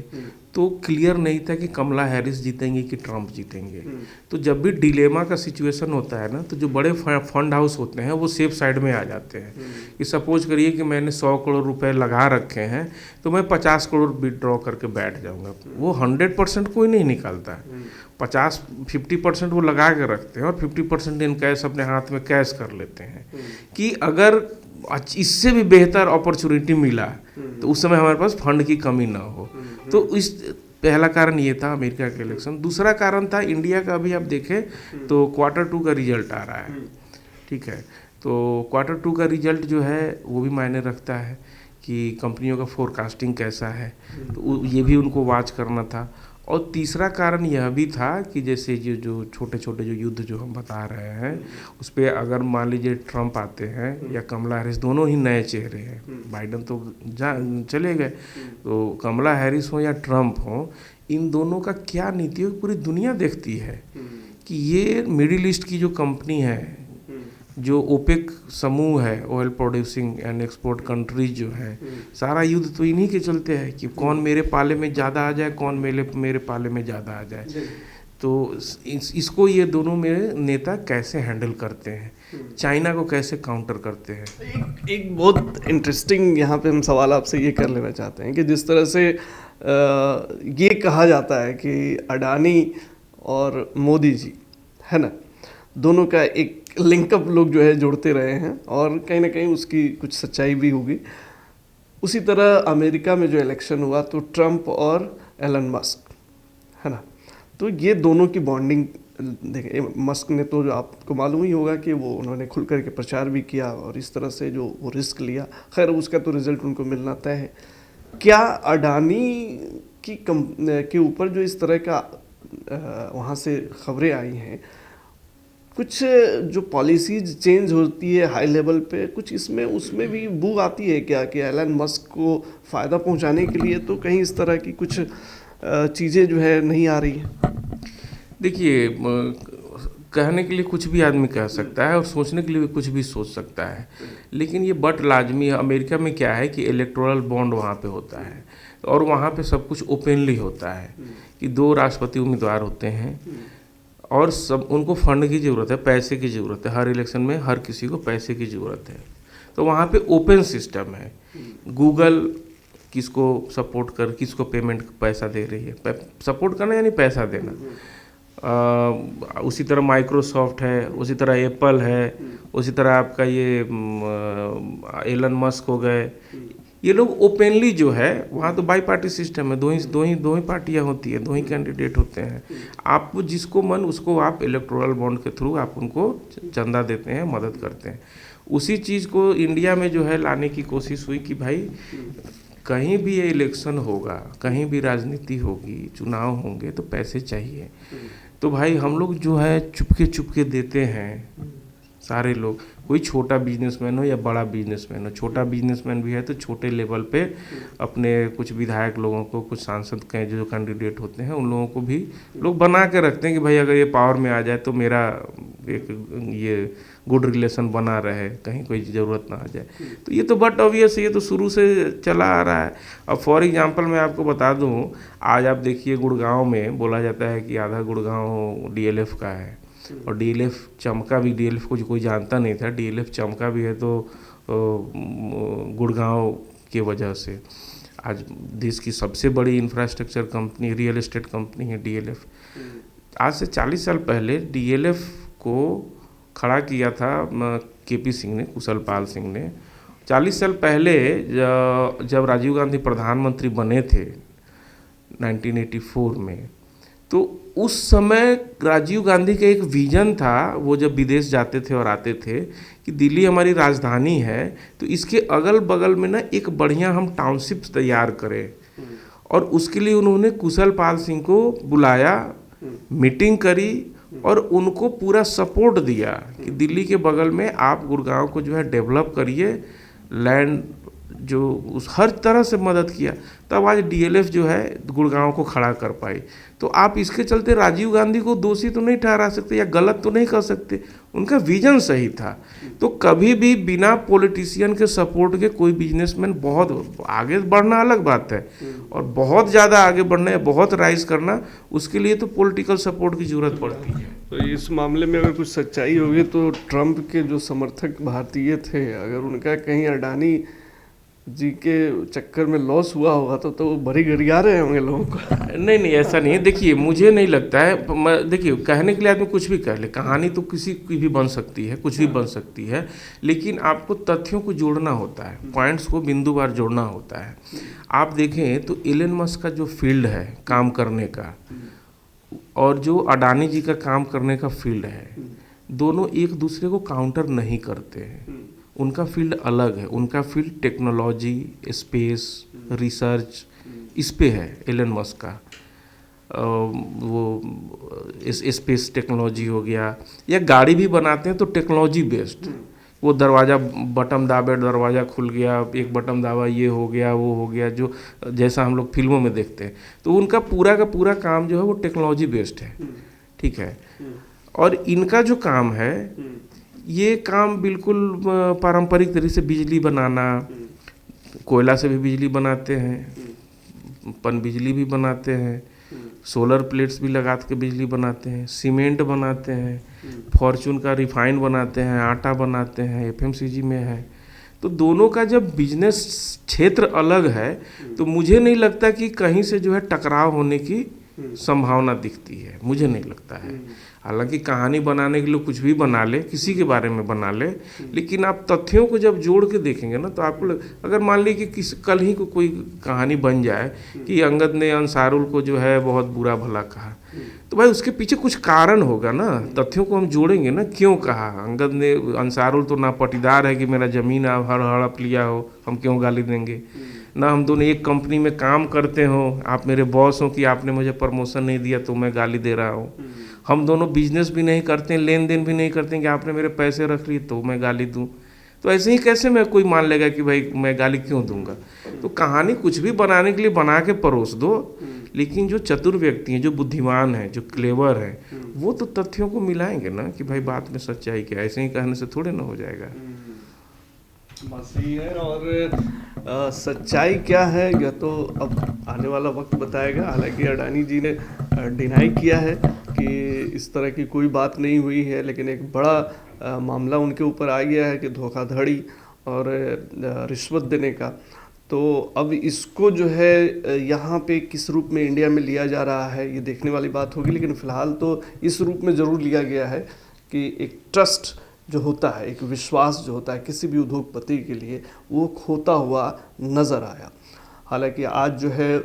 तो क्लियर नहीं था कि कमला हैरिस जीतेंगी कि ट्रंप जीतेंगे। तो जब भी डिलेमा का सिचुएशन होता है ना, तो जो बड़े फंड हाउस होते हैं वो सेफ साइड में आ जाते हैं कि सपोज करिए कि मैंने 100 करोड़ रुपए लगा रखे हैं, तो मैं 50 करोड़ विड्रॉ करके बैठ जाऊंगा। वो 100% कोई नहीं निकालता है। 50% वो लगा के रखते हैं और 50% इन कैश अपने हाथ में कैश कर लेते हैं कि अगर इससे भी बेहतर अपॉर्चुनिटी मिला तो उस समय हमारे पास फंड की कमी ना हो। तो इस पहला कारण ये था अमेरिका के इलेक्शन। दूसरा कारण था इंडिया का। अभी आप देखें तो Q2 का रिजल्ट आ रहा है, ठीक है, तो Q2 का रिजल्ट जो है वो भी मायने रखता है कि कंपनियों का फोरकास्टिंग कैसा है, तो ये भी उनको वॉच करना था। और तीसरा कारण यह भी था कि जैसे जो छोटे छोटे जो युद्ध जो हम बता रहे हैं, उस पर अगर मान लीजिए ट्रंप आते हैं या कमला हैरिस, दोनों ही नए चेहरे हैं, बाइडन तो चले गए, तो कमला हैरिस हो या ट्रंप हो, इन दोनों का क्या नीति है पूरी दुनिया देखती है कि ये मिडिल ईस्ट की जो कंपनी है, जो ओपेक समूह है, oil producing and export countries जो है, सारा युद्ध तो इन्हीं के चलते है कि कौन मेरे पाले में ज़्यादा आ जाए, कौन मेरे पाले में ज़्यादा आ जाए। तो इसको ये दोनों मेरे नेता कैसे हैंडल करते हैं, चाइना को कैसे काउंटर करते हैं। एक बहुत इंटरेस्टिंग यहाँ पे हम सवाल आपसे ये कर लेना चाहते हैं कि जिस तरह से ये कहा जाता है कि अडानी और मोदी जी है ना, दोनों का एक लिंकअप लोग जो है जोड़ते रहे हैं और कहीं ना कहीं उसकी कुछ सच्चाई भी होगी। उसी तरह अमेरिका में जो इलेक्शन हुआ तो ट्रंप और एलन मस्क है ना, तो ये दोनों की बॉन्डिंग देखें, मस्क ने तो जो आपको मालूम ही होगा कि वो उन्होंने खुल करके प्रचार भी किया और इस तरह से जो वो रिस्क लिया, खैर उसका तो रिजल्ट उनको मिलना तय है। क्या अडानी की के ऊपर जो इस तरह का वहाँ से खबरें आई हैं, कुछ जो पॉलिसीज चेंज होती है हाई लेवल पे, कुछ इसमें उसमें भी बू आती है क्या कि एलन मस्क को फ़ायदा पहुँचाने के लिए तो कहीं इस तरह की कुछ चीज़ें जो है नहीं आ रही हैं? देखिए, कहने के लिए कुछ भी आदमी कह सकता है और सोचने के लिए भी कुछ भी सोच सकता है, लेकिन ये बट लाजमी है। अमेरिका में क्या है कि इलेक्टोरल बॉन्ड वहाँ पे होता है और वहाँ पे सब कुछ ओपनली होता है कि 2 राष्ट्रपति उम्मीदवार होते हैं और सब उनको फंड की ज़रूरत है, पैसे की ज़रूरत है। हर इलेक्शन में हर किसी को पैसे की ज़रूरत है, तो वहाँ पे ओपन सिस्टम है। गूगल किसको सपोर्ट कर, किसको पेमेंट पैसा दे रही है, सपोर्ट करना यानी पैसा देना। उसी तरह माइक्रोसॉफ्ट है, उसी तरह एप्पल है, उसी तरह आपका ये एलन मस्क हो गए, ये लोग ओपनली जो है, वहाँ तो बाई पार्टी सिस्टम है, दो ही पार्टियाँ होती है, 2 ही कैंडिडेट होते हैं। आप जिसको मन उसको आप इलेक्टोरल बॉन्ड के थ्रू आप उनको चंदा देते हैं, मदद करते हैं। उसी चीज़ को इंडिया में जो है लाने की कोशिश हुई कि भाई कहीं भी ये इलेक्शन होगा, कहीं भी राजनीति होगी, चुनाव होंगे तो पैसे चाहिए। तो भाई हम लोग जो है चुपके देते हैं सारे लोग, कोई छोटा बिजनेसमैन हो या बड़ा बिजनेसमैन हो। छोटा बिजनेसमैन भी है तो छोटे लेवल पे अपने कुछ विधायक लोगों को, कुछ सांसद के जो कैंडिडेट होते हैं उन लोगों को भी लोग बना के रखते हैं कि भाई अगर ये पावर में आ जाए तो मेरा एक ये गुड रिलेशन बना रहे, कहीं कोई ज़रूरत ना आ जाए। तो ये तो बट ऑब्वियस, ये तो शुरू से चला आ रहा है। अब फॉर एग्जांपल मैं आपको बता दूं, आज आप देखिए गुड़गांव में बोला जाता है कि आधा गुड़गांव डीएलएफ का है और डीएलएफ चमका भी, डीएलएफ को कोई जानता नहीं था, डीएलएफ चमका भी है तो गुड़गांव की वजह से। आज देश की सबसे बड़ी infrastructure company, real estate company है डीएलएफ। आज से 40 साल पहले डीएलएफ को खड़ा किया था केपी सिंह ने, कुशल पाल सिंह ने। 40 साल पहले जब राजीव गांधी प्रधानमंत्री बने थे 1984 में, तो उस समय राजीव गांधी का एक विजन था, वो जब विदेश जाते थे और आते थे, कि दिल्ली हमारी राजधानी है तो इसके अगल बगल में ना एक बढ़िया हम टाउनशिप तैयार करें। और उसके लिए उन्होंने कुशल पाल सिंह को बुलाया, मीटिंग करी और उनको पूरा सपोर्ट दिया कि दिल्ली के बगल में आप गुड़गांव को जो है डेवलप करिए, लैंड जो उस हर तरह से मदद किया। तब आज डीएलएफ जो है गुड़गांव को खड़ा कर पाई। तो आप इसके चलते राजीव गांधी को दोषी तो नहीं ठहरा सकते या गलत तो नहीं कर सकते, उनका विजन सही था। तो कभी भी बिना पॉलिटिशियन के सपोर्ट के कोई बिजनेसमैन बहुत आगे बढ़ना अलग बात है, और बहुत ज़्यादा आगे बढ़ना है, बहुत राइज करना, उसके लिए तो पॉलिटिकल सपोर्ट की ज़रूरत पड़ती है। तो इस मामले में अगर कुछ सच्चाई होगी तो ट्रंप के जो समर्थक भारतीय थे, अगर उनका कहीं अडानी जी के चक्कर में लॉस हुआ होगा तो वो भरी गरिया रहे होंगे लोगों को। नहीं, ऐसा नहीं है। देखिए, मुझे नहीं लगता है, देखिए कहने के लिए आदमी कुछ भी कह ले, कहानी तो किसी की भी बन सकती है, कुछ भी बन सकती है, लेकिन आपको तथ्यों को जोड़ना होता है, पॉइंट्स को बिंदुवार जोड़ना होता है। आप देखें तो एलन मस्क का जो फील्ड है काम करने का और जो अडानी जी का काम करने का फील्ड है, दोनों एक दूसरे को काउंटर नहीं करते हैं। उनका फील्ड अलग है, उनका फील्ड टेक्नोलॉजी, स्पेस, रिसर्च, इस पे है एलन मस्क का। वो स्पेस टेक्नोलॉजी हो गया, या गाड़ी भी बनाते हैं तो टेक्नोलॉजी बेस्ड। वो दरवाज़ा बटन दाबे, दरवाज़ा खुल गया, एक बटन दाबा, ये हो गया, वो हो गया, जो जैसा हम लोग फिल्मों में देखते हैं। तो उनका पूरा का पूरा काम जो है वो टेक्नोलॉजी बेस्ड है, ठीक है। और इनका जो काम है ये काम बिल्कुल पारंपरिक तरीके से बिजली बनाना, कोयला से भी बिजली बनाते हैं, पन बिजली भी बनाते हैं, सोलर प्लेट्स भी लगा के बिजली बनाते हैं, सीमेंट बनाते हैं, फॉर्चून का रिफाइन बनाते हैं, आटा बनाते हैं, एफएमसीजी में है। तो दोनों का जब बिजनेस क्षेत्र अलग है तो मुझे नहीं लगता कि कहीं से जो है टकराव होने की संभावना दिखती है, मुझे नहीं लगता है। हालांकि कहानी बनाने के लिए कुछ भी बना ले, किसी के बारे में बना ले, लेकिन आप तथ्यों को जब जोड़ के देखेंगे ना तो आपको अगर मान ली कि कल ही को कोई कहानी बन जाए कि अंगद ने अंसारुल को जो है बहुत बुरा भला कहा, तो भाई उसके पीछे कुछ कारण होगा ना। तथ्यों को हम जोड़ेंगे ना, क्यों कहा अंगद ने, अंसारुल तो ना पटीदार है कि मेरा ज़मीन आप हड़प लिया हो, हम क्यों गाली देंगे। ना हम दोनों एक कंपनी में काम करते हो, आप मेरे बॉस हो कि आपने मुझे प्रमोशन नहीं दिया तो मैं गाली दे रहा हूँ। हम दोनों बिजनेस भी नहीं करते हैं, लेन देन भी नहीं करते हैं कि आपने मेरे पैसे रख लिए तो मैं गाली दूँ। तो ऐसे ही कैसे मैं कोई मान लेगा कि भाई मैं गाली क्यों दूंगा। तो कहानी कुछ भी बनाने के लिए बना के परोस दो, लेकिन जो चतुर व्यक्ति हैं, जो बुद्धिमान हैं, जो क्लेवर हैं, वो तो तथ्यों को मिलाएंगे ना कि भाई बात में सच्चाई क्या है। ऐसे ही कहने से थोड़े ना हो जाएगा। बात सही है। और सच्चाई क्या है यह तो अब आने वाला वक्त बताएगा। हालांकि अडानी जी ने डिनाई किया है कि इस तरह की कोई बात नहीं हुई है, लेकिन एक बड़ा मामला उनके ऊपर आ गया है कि धोखाधड़ी और रिश्वत देने का। तो अब इसको जो है यहाँ पे किस रूप में इंडिया में लिया जा रहा है ये देखने वाली बात होगी, लेकिन फ़िलहाल तो इस रूप में ज़रूर लिया गया है कि एक ट्रस्ट जो होता है, एक विश्वास जो होता है किसी भी उद्योगपति के लिए, वो खोता हुआ नज़र आया। हालांकि आज जो है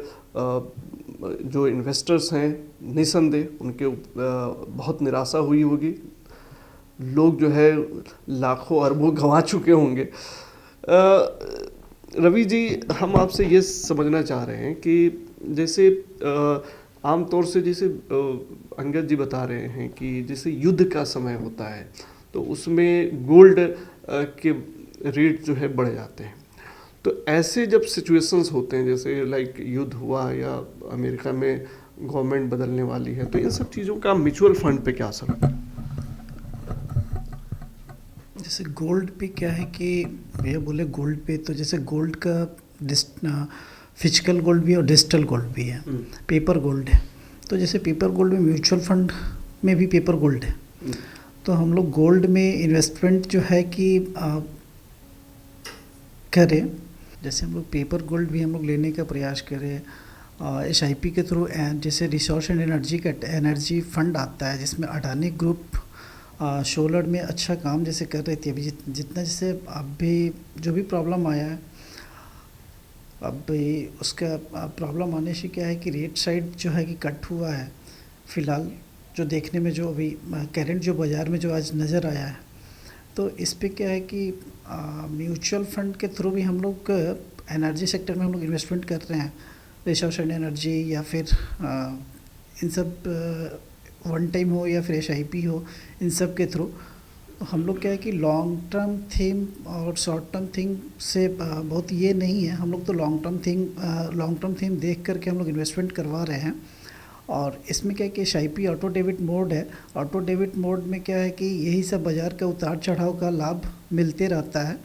जो इन्वेस्टर्स हैं निसंदेह उनके बहुत निराशा हुई होगी। लोग जो है लाखों अरबों गंवा चुके होंगे। रवि जी, हम आपसे ये समझना चाह रहे हैं कि जैसे आम तौर से जैसे अंगद जी बता रहे हैं कि जैसे युद्ध का समय होता है तो उसमें गोल्ड के रेट जो है बढ़ जाते हैं। तो ऐसे जब सिचुएशंस होते हैं, जैसे लाइक युद्ध हुआ या अमेरिका में गवर्नमेंट बदलने वाली है, तो इन सब चीज़ों का म्यूचुअल फंड पे क्या असर होता है? जैसे गोल्ड पे क्या है कि भैया बोले गोल्ड पे, तो जैसे गोल्ड का फिजिकल गोल्ड भी और डिजिटल गोल्ड भी है, पेपर गोल्ड है। तो जैसे पेपर गोल्ड में म्यूचुअल फंड में भी पेपर गोल्ड है। तो हम लोग गोल्ड में इन्वेस्टमेंट जो है कि करें, जैसे हम लोग पेपर गोल्ड भी हम लोग लेने का प्रयास करें SIP के थ्रू। जैसे रिसोर्स एंड एनर्जी फंड आता है जिसमें अडानी ग्रुप सोलर में अच्छा काम जैसे कर रही थी। अभी जितना जैसे अब भी जो भी प्रॉब्लम आया है, अब भी उसका प्रॉब्लम आने से क्या है कि रेट साइड जो है कि कट हुआ है फ़िलहाल, जो देखने में जो अभी करंट जो बाज़ार में जो आज नज़र आया है। तो इस पे क्या है कि म्यूचुअल फंड के थ्रू भी हम लोग एनर्जी सेक्टर में हम लोग इन्वेस्टमेंट कर रहे हैं, रिसोर्स एंड एनर्जी या फिर इन सब वन टाइम हो या फिर SIP हो, इन सब के थ्रू हम लोग क्या है कि लॉन्ग टर्म थीम और शॉर्ट टर्म थीम से बहुत ये नहीं है। हम लोग तो लॉन्ग टर्म थीम देख करके हम लोग इन्वेस्टमेंट करवा रहे हैं। और इसमें क्या है कि SIP ऑटो डेबिट मोड है। ऑटो डेबिट मोड में क्या है कि यही सब बाज़ार का उतार चढ़ाव का लाभ मिलते रहता है।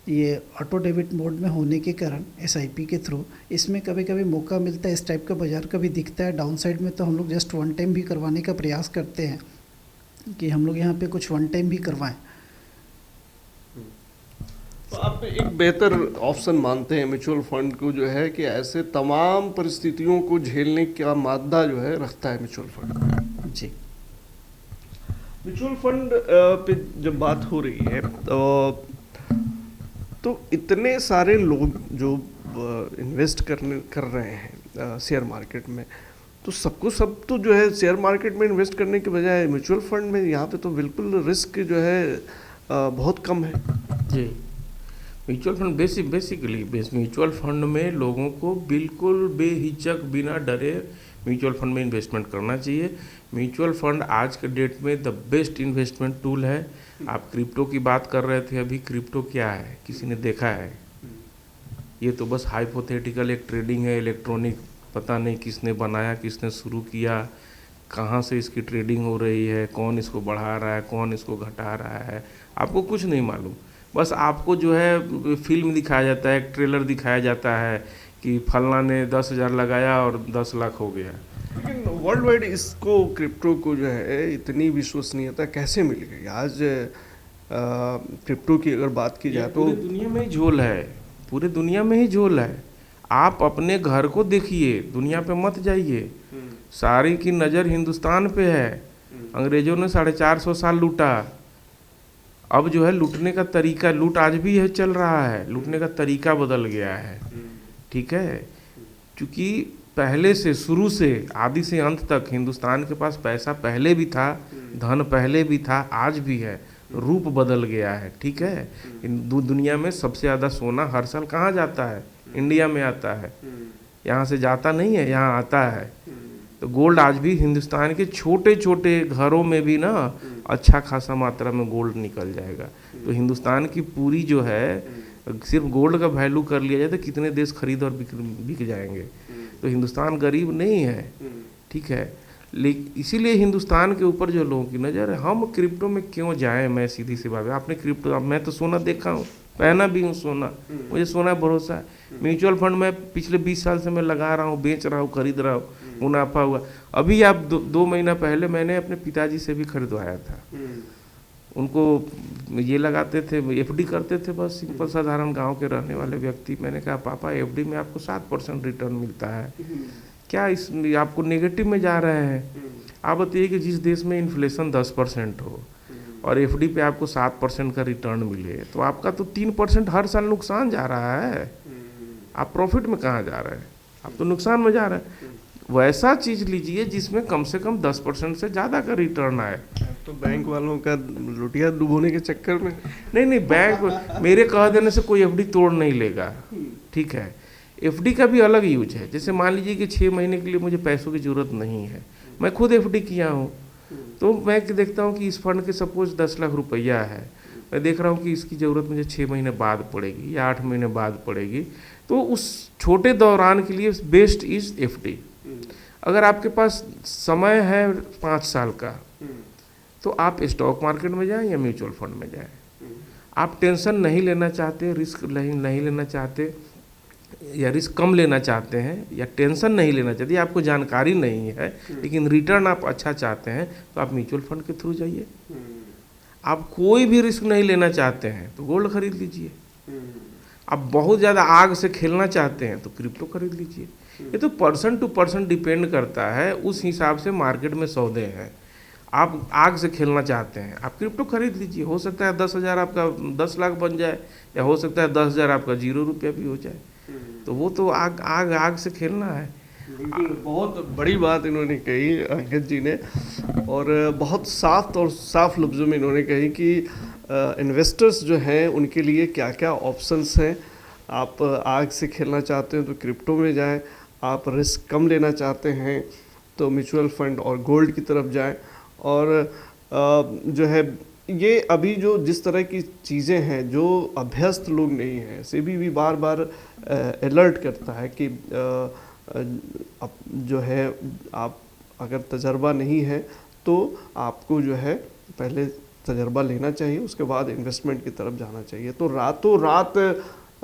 ये ऑटो डेबिट मोड में होने के कारण SIP के थ्रू इसमें कभी कभी मौका मिलता है, इस टाइप का बाज़ार का भी दिखता है। डाउन साइड में तो हम लोग जस्ट वन टाइम भी करवाने का प्रयास करते हैं कि हम लोग यहाँ पे कुछ वन टाइम भी करवाएं। तो आप एक बेहतर ऑप्शन मानते हैं म्यूचुअल फंड को, जो है कि ऐसे तमाम परिस्थितियों को झेलने का मादा जो है रखता है म्यूचुअल फंड। जी, म्यूचुअल फंड पे जब बात हो रही है तो इतने सारे लोग जो इन्वेस्ट कर रहे हैं शेयर मार्केट में, तो सब तो जो है शेयर मार्केट में इन्वेस्ट करने के बजाय म्यूचुअल फंड में, यहाँ पे तो बिल्कुल रिस्क जो है बहुत कम है। जी, mutual fund basically mutual fund में लोगों को बिल्कुल बेहिचक बिना डरे म्यूचुअल फंड में इन्वेस्टमेंट करना चाहिए। म्यूचुअल फंड आज के डेट में द बेस्ट इन्वेस्टमेंट टूल है। आप क्रिप्टो की बात कर रहे थे, अभी क्रिप्टो क्या है किसी ने देखा है? ये तो बस हाइपोथेटिकल एक ट्रेडिंग है, इलेक्ट्रॉनिक, पता नहीं किसने बनाया, किसने शुरू किया, कहाँ से इसकी ट्रेडिंग हो रही है, कौन इसको बढ़ा रहा है, कौन इसको घटा रहा है, आपको कुछ नहीं मालूम। बस आपको जो है फिल्म दिखाया जाता है, एक ट्रेलर दिखाया जाता है कि फलना ने 10,000 लगाया और 10 लाख हो गया। लेकिन वर्ल्ड वाइड इसको क्रिप्टो को जो है इतनी विश्वसनीयता कैसे मिल गई? आज क्रिप्टो की अगर बात की जाए तो पूरी दुनिया में ही झोल है, पूरे दुनिया में ही झोल है। आप अपने घर को देखिए, दुनिया पे मत जाइए। सारी की नज़र हिंदुस्तान पे है। अंग्रेजों ने 450 साल लूटा। अब जो है लूटने का तरीका, लूट आज भी है, चल रहा है, लूटने का तरीका बदल गया है। ठीक है, क्योंकि पहले से, शुरू से, आदि से अंत तक हिंदुस्तान के पास पैसा पहले भी था, धन पहले भी था, आज भी है, रूप बदल गया है। ठीक है, दुनिया में सबसे ज़्यादा सोना हर साल कहाँ जाता है? इंडिया में आता है। यहाँ से जाता नहीं है, यहाँ आता है। तो गोल्ड आज भी हिंदुस्तान के छोटे छोटे घरों में भी ना अच्छा खासा मात्रा में गोल्ड निकल जाएगा। तो हिंदुस्तान की पूरी जो है, सिर्फ गोल्ड का वैल्यू कर लिया जाए तो कितने देश खरीद और बिक जाएंगे। तो हिंदुस्तान गरीब नहीं है। ठीक है, लेकिन इसीलिए हिंदुस्तान के ऊपर जो लोगों की नज़र है, हम क्रिप्टो में क्यों जाएं? मैं सीधी सी बात है, आपने क्रिप्टो, मैं तो सोना देखा हूँ, पहना भी हूँ सोना, मुझे सोना भरोसा है। म्यूचुअल फंड में पिछले 20 साल से मैं लगा रहा हूँ, बेच रहा हूँ, खरीद रहा हूँ, मुनाफा हुआ। अभी आप 2 महीना पहले मैंने अपने पिताजी से भी खरीदवाया था। उनको ये लगाते थे, एफडी करते थे, बस सिंपल साधारण गांव के रहने वाले व्यक्ति। मैंने कहा पापा एफडी में आपको 7% रिटर्न मिलता है, क्या इस आपको नेगेटिव में जा रहे हैं? आप बताइए कि जिस देश में इन्फ्लेशन 10% हो और एफडी पे आपको 7% का रिटर्न मिले, तो आपका तो 3% हर साल नुकसान जा रहा है। आप प्रॉफिट में कहाँ जा रहे हैं? आप तो नुकसान में जा रहे हैं। वैसा चीज़ लीजिए जिसमें कम से कम 10% से ज़्यादा का रिटर्न आए। तो बैंक वालों का लुटिया डुबोने के चक्कर में नहीं, बैंक मेरे कह देने से कोई एफडी तोड़ नहीं लेगा। ठीक है, एफडी का भी अलग यूज है। जैसे मान लीजिए कि 6 महीने के लिए मुझे पैसों की ज़रूरत नहीं है, मैं खुद एफडी किया हूँ, तो मैं देखता हूँ कि इस फंड के सपोज 10 लाख रुपया है, मैं देख रहा हूँ कि इसकी ज़रूरत मुझे 6 महीने बाद पड़ेगी या 8 महीने बाद पड़ेगी, तो उस छोटे दौरान के लिए बेस्ट इज़ एफडी। अगर आपके पास समय है 5 साल का, तो आप स्टॉक मार्केट में जाएं या म्यूचुअल फंड में जाएं। आप टेंशन नहीं लेना चाहते, रिस्क नहीं लेना चाहते, या रिस्क कम लेना चाहते हैं, या टेंशन नहीं लेना चाहते, आपको जानकारी नहीं है लेकिन रिटर्न आप अच्छा चाहते हैं, तो आप म्यूचुअल फंड के थ्रू जाइए। आप कोई भी रिस्क नहीं लेना चाहते हैं तो गोल्ड खरीद लीजिए। आप बहुत ज़्यादा आग से खेलना चाहते हैं तो क्रिप्टो खरीद लीजिए। ये तो पर्सन टू पर्सन डिपेंड करता है, उस हिसाब से मार्केट में सौदे हैं। आप आग से खेलना चाहते हैं, आप क्रिप्टो खरीद लीजिए। हो सकता है 10,000 आपका 10 लाख बन जाए, या हो सकता है 10,000 आपका 0 रुपया भी हो जाए। तो वो तो आग से खेलना है। बहुत बड़ी बात इन्होंने कही अंकित जी ने, और बहुत साफ लफ्ज़ों में इन्होंने कही कि इन्वेस्टर्स जो हैं उनके लिए क्या क्या ऑप्शंस हैं। आप आग से खेलना चाहते हैं तो क्रिप्टो में जाएं, आप रिस्क कम लेना चाहते हैं तो म्यूचुअल फंड और गोल्ड की तरफ जाएं। और जो है ये अभी जो जिस तरह की चीज़ें हैं, जो अभ्यस्त लोग नहीं हैं, सेबी भी बार बार अलर्ट करता है कि जो है आप अगर तजर्बा नहीं है तो आपको जो है पहले तजर्बा लेना चाहिए, उसके बाद इन्वेस्टमेंट की तरफ जाना चाहिए। तो रातों रात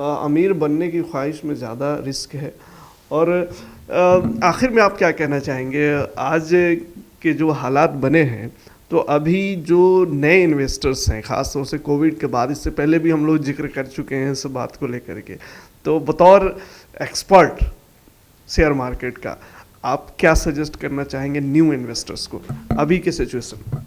अमीर बनने की ख्वाहिश में ज़्यादा रिस्क है। और आखिर में आप क्या कहना चाहेंगे? आज के जो हालात बने हैं, तो अभी जो नए इन्वेस्टर्स हैं, ख़ास तौर से कोविड के बाद, इससे पहले भी हम लोग जिक्र कर चुके हैं इस बात को लेकर के, तो बतौर एक्सपर्ट शेयर मार्केट का आप क्या सजेस्ट करना चाहेंगे न्यू इन्वेस्टर्स को अभी के सिचुएशन?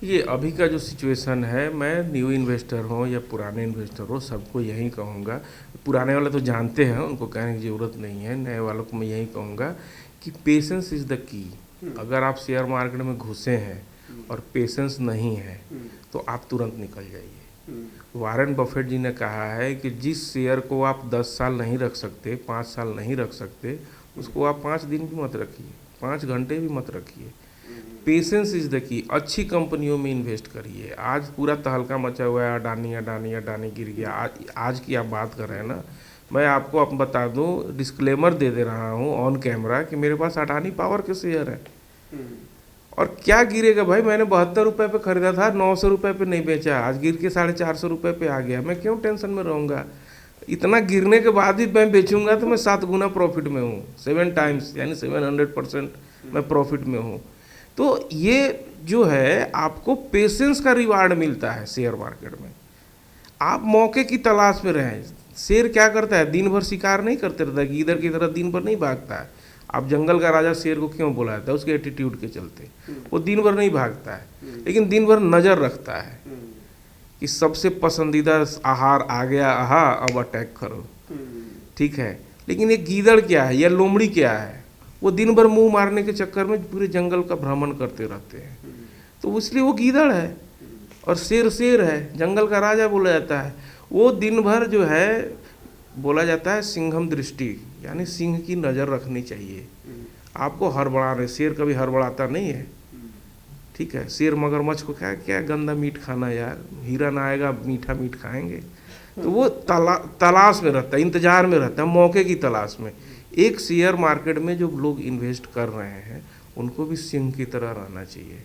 ये अभी का जो सिचुएशन है, मैं न्यू इन्वेस्टर हो या पुराने इन्वेस्टर हो, सबको यही कहूँगा। पुराने वाले तो जानते हैं, उनको कहने की ज़रूरत नहीं है। नए वालों को मैं यही कहूँगा कि पेशेंस इज़ द की। अगर आप शेयर मार्केट में घुसे हैं और पेशेंस नहीं है तो आप तुरंत निकल जाइए। वॉरेन बफेट जी ने कहा है कि जिस शेयर को आप 10 साल नहीं रख सकते, 5 साल नहीं रख सकते, उसको आप 5 दिन भी मत रखिए, 5 घंटे भी मत रखिए। Patience is the key. अच्छी कंपनियों में इन्वेस्ट करिए। आज पूरा तहलका मचा हुआ है, अडानी गिर गया। आज की आप बात कर रहे हैं ना, मैं आपको बता दूं, डिस्क्लेमर दे रहा हूं ऑन कैमरा कि मेरे पास अडानी पावर के शेयर है। और क्या गिरेगा भाई, मैंने 72 रुपये पे खरीदा था, 900 रुपये पे नहीं बेचा, आज गिर के 450 रुपये पे आ गया, मैं क्यों टेंशन में रहूँगा। इतना गिरने के बाद भी मैं बेचूंगा तो मैं 7 गुना प्रॉफिट में हूँ, 7 टाइम्स यानी 700% मैं प्रॉफिट में हूँ। तो ये जो है आपको पेशेंस का रिवार्ड मिलता है शेयर मार्केट में। आप मौके की तलाश में रहें। शेर क्या करता है, दिन भर शिकार नहीं करते रहता है, गीदड़ की तरह दिन भर नहीं भागता है। आप जंगल का राजा शेर को क्यों बोला जाता है, उसके एटीट्यूड के चलते। वो दिन भर नहीं भागता है, लेकिन दिन भर नज़र रखता है कि सबसे पसंदीदा आहार आ गया, आहा अब अटैक करो, ठीक है। लेकिन ये गीदड़ क्या है या लोमड़ी क्या है, वो दिन भर मुंह मारने के चक्कर में पूरे जंगल का भ्रमण करते रहते हैं। तो इसलिए वो गीदड़ है और शेर शेर है, जंगल का राजा बोला जाता है। वो दिन भर जो है बोला जाता है सिंघम दृष्टि, यानी सिंह की नज़र रखनी चाहिए। आपको हड़बड़ाने, शेर कभी हड़बड़ाता नहीं है, ठीक है। शेर मगरमच्छ को क्या क्या गंदा मीट खाना यार, हिरन आएगा मीठा मीट खाएंगे। तो वो तलाश में रहता है, इंतजार में रहता है, मौके की तलाश में। एक शेयर मार्केट में जो लोग इन्वेस्ट कर रहे हैं उनको भी सिंह की तरह रहना चाहिए,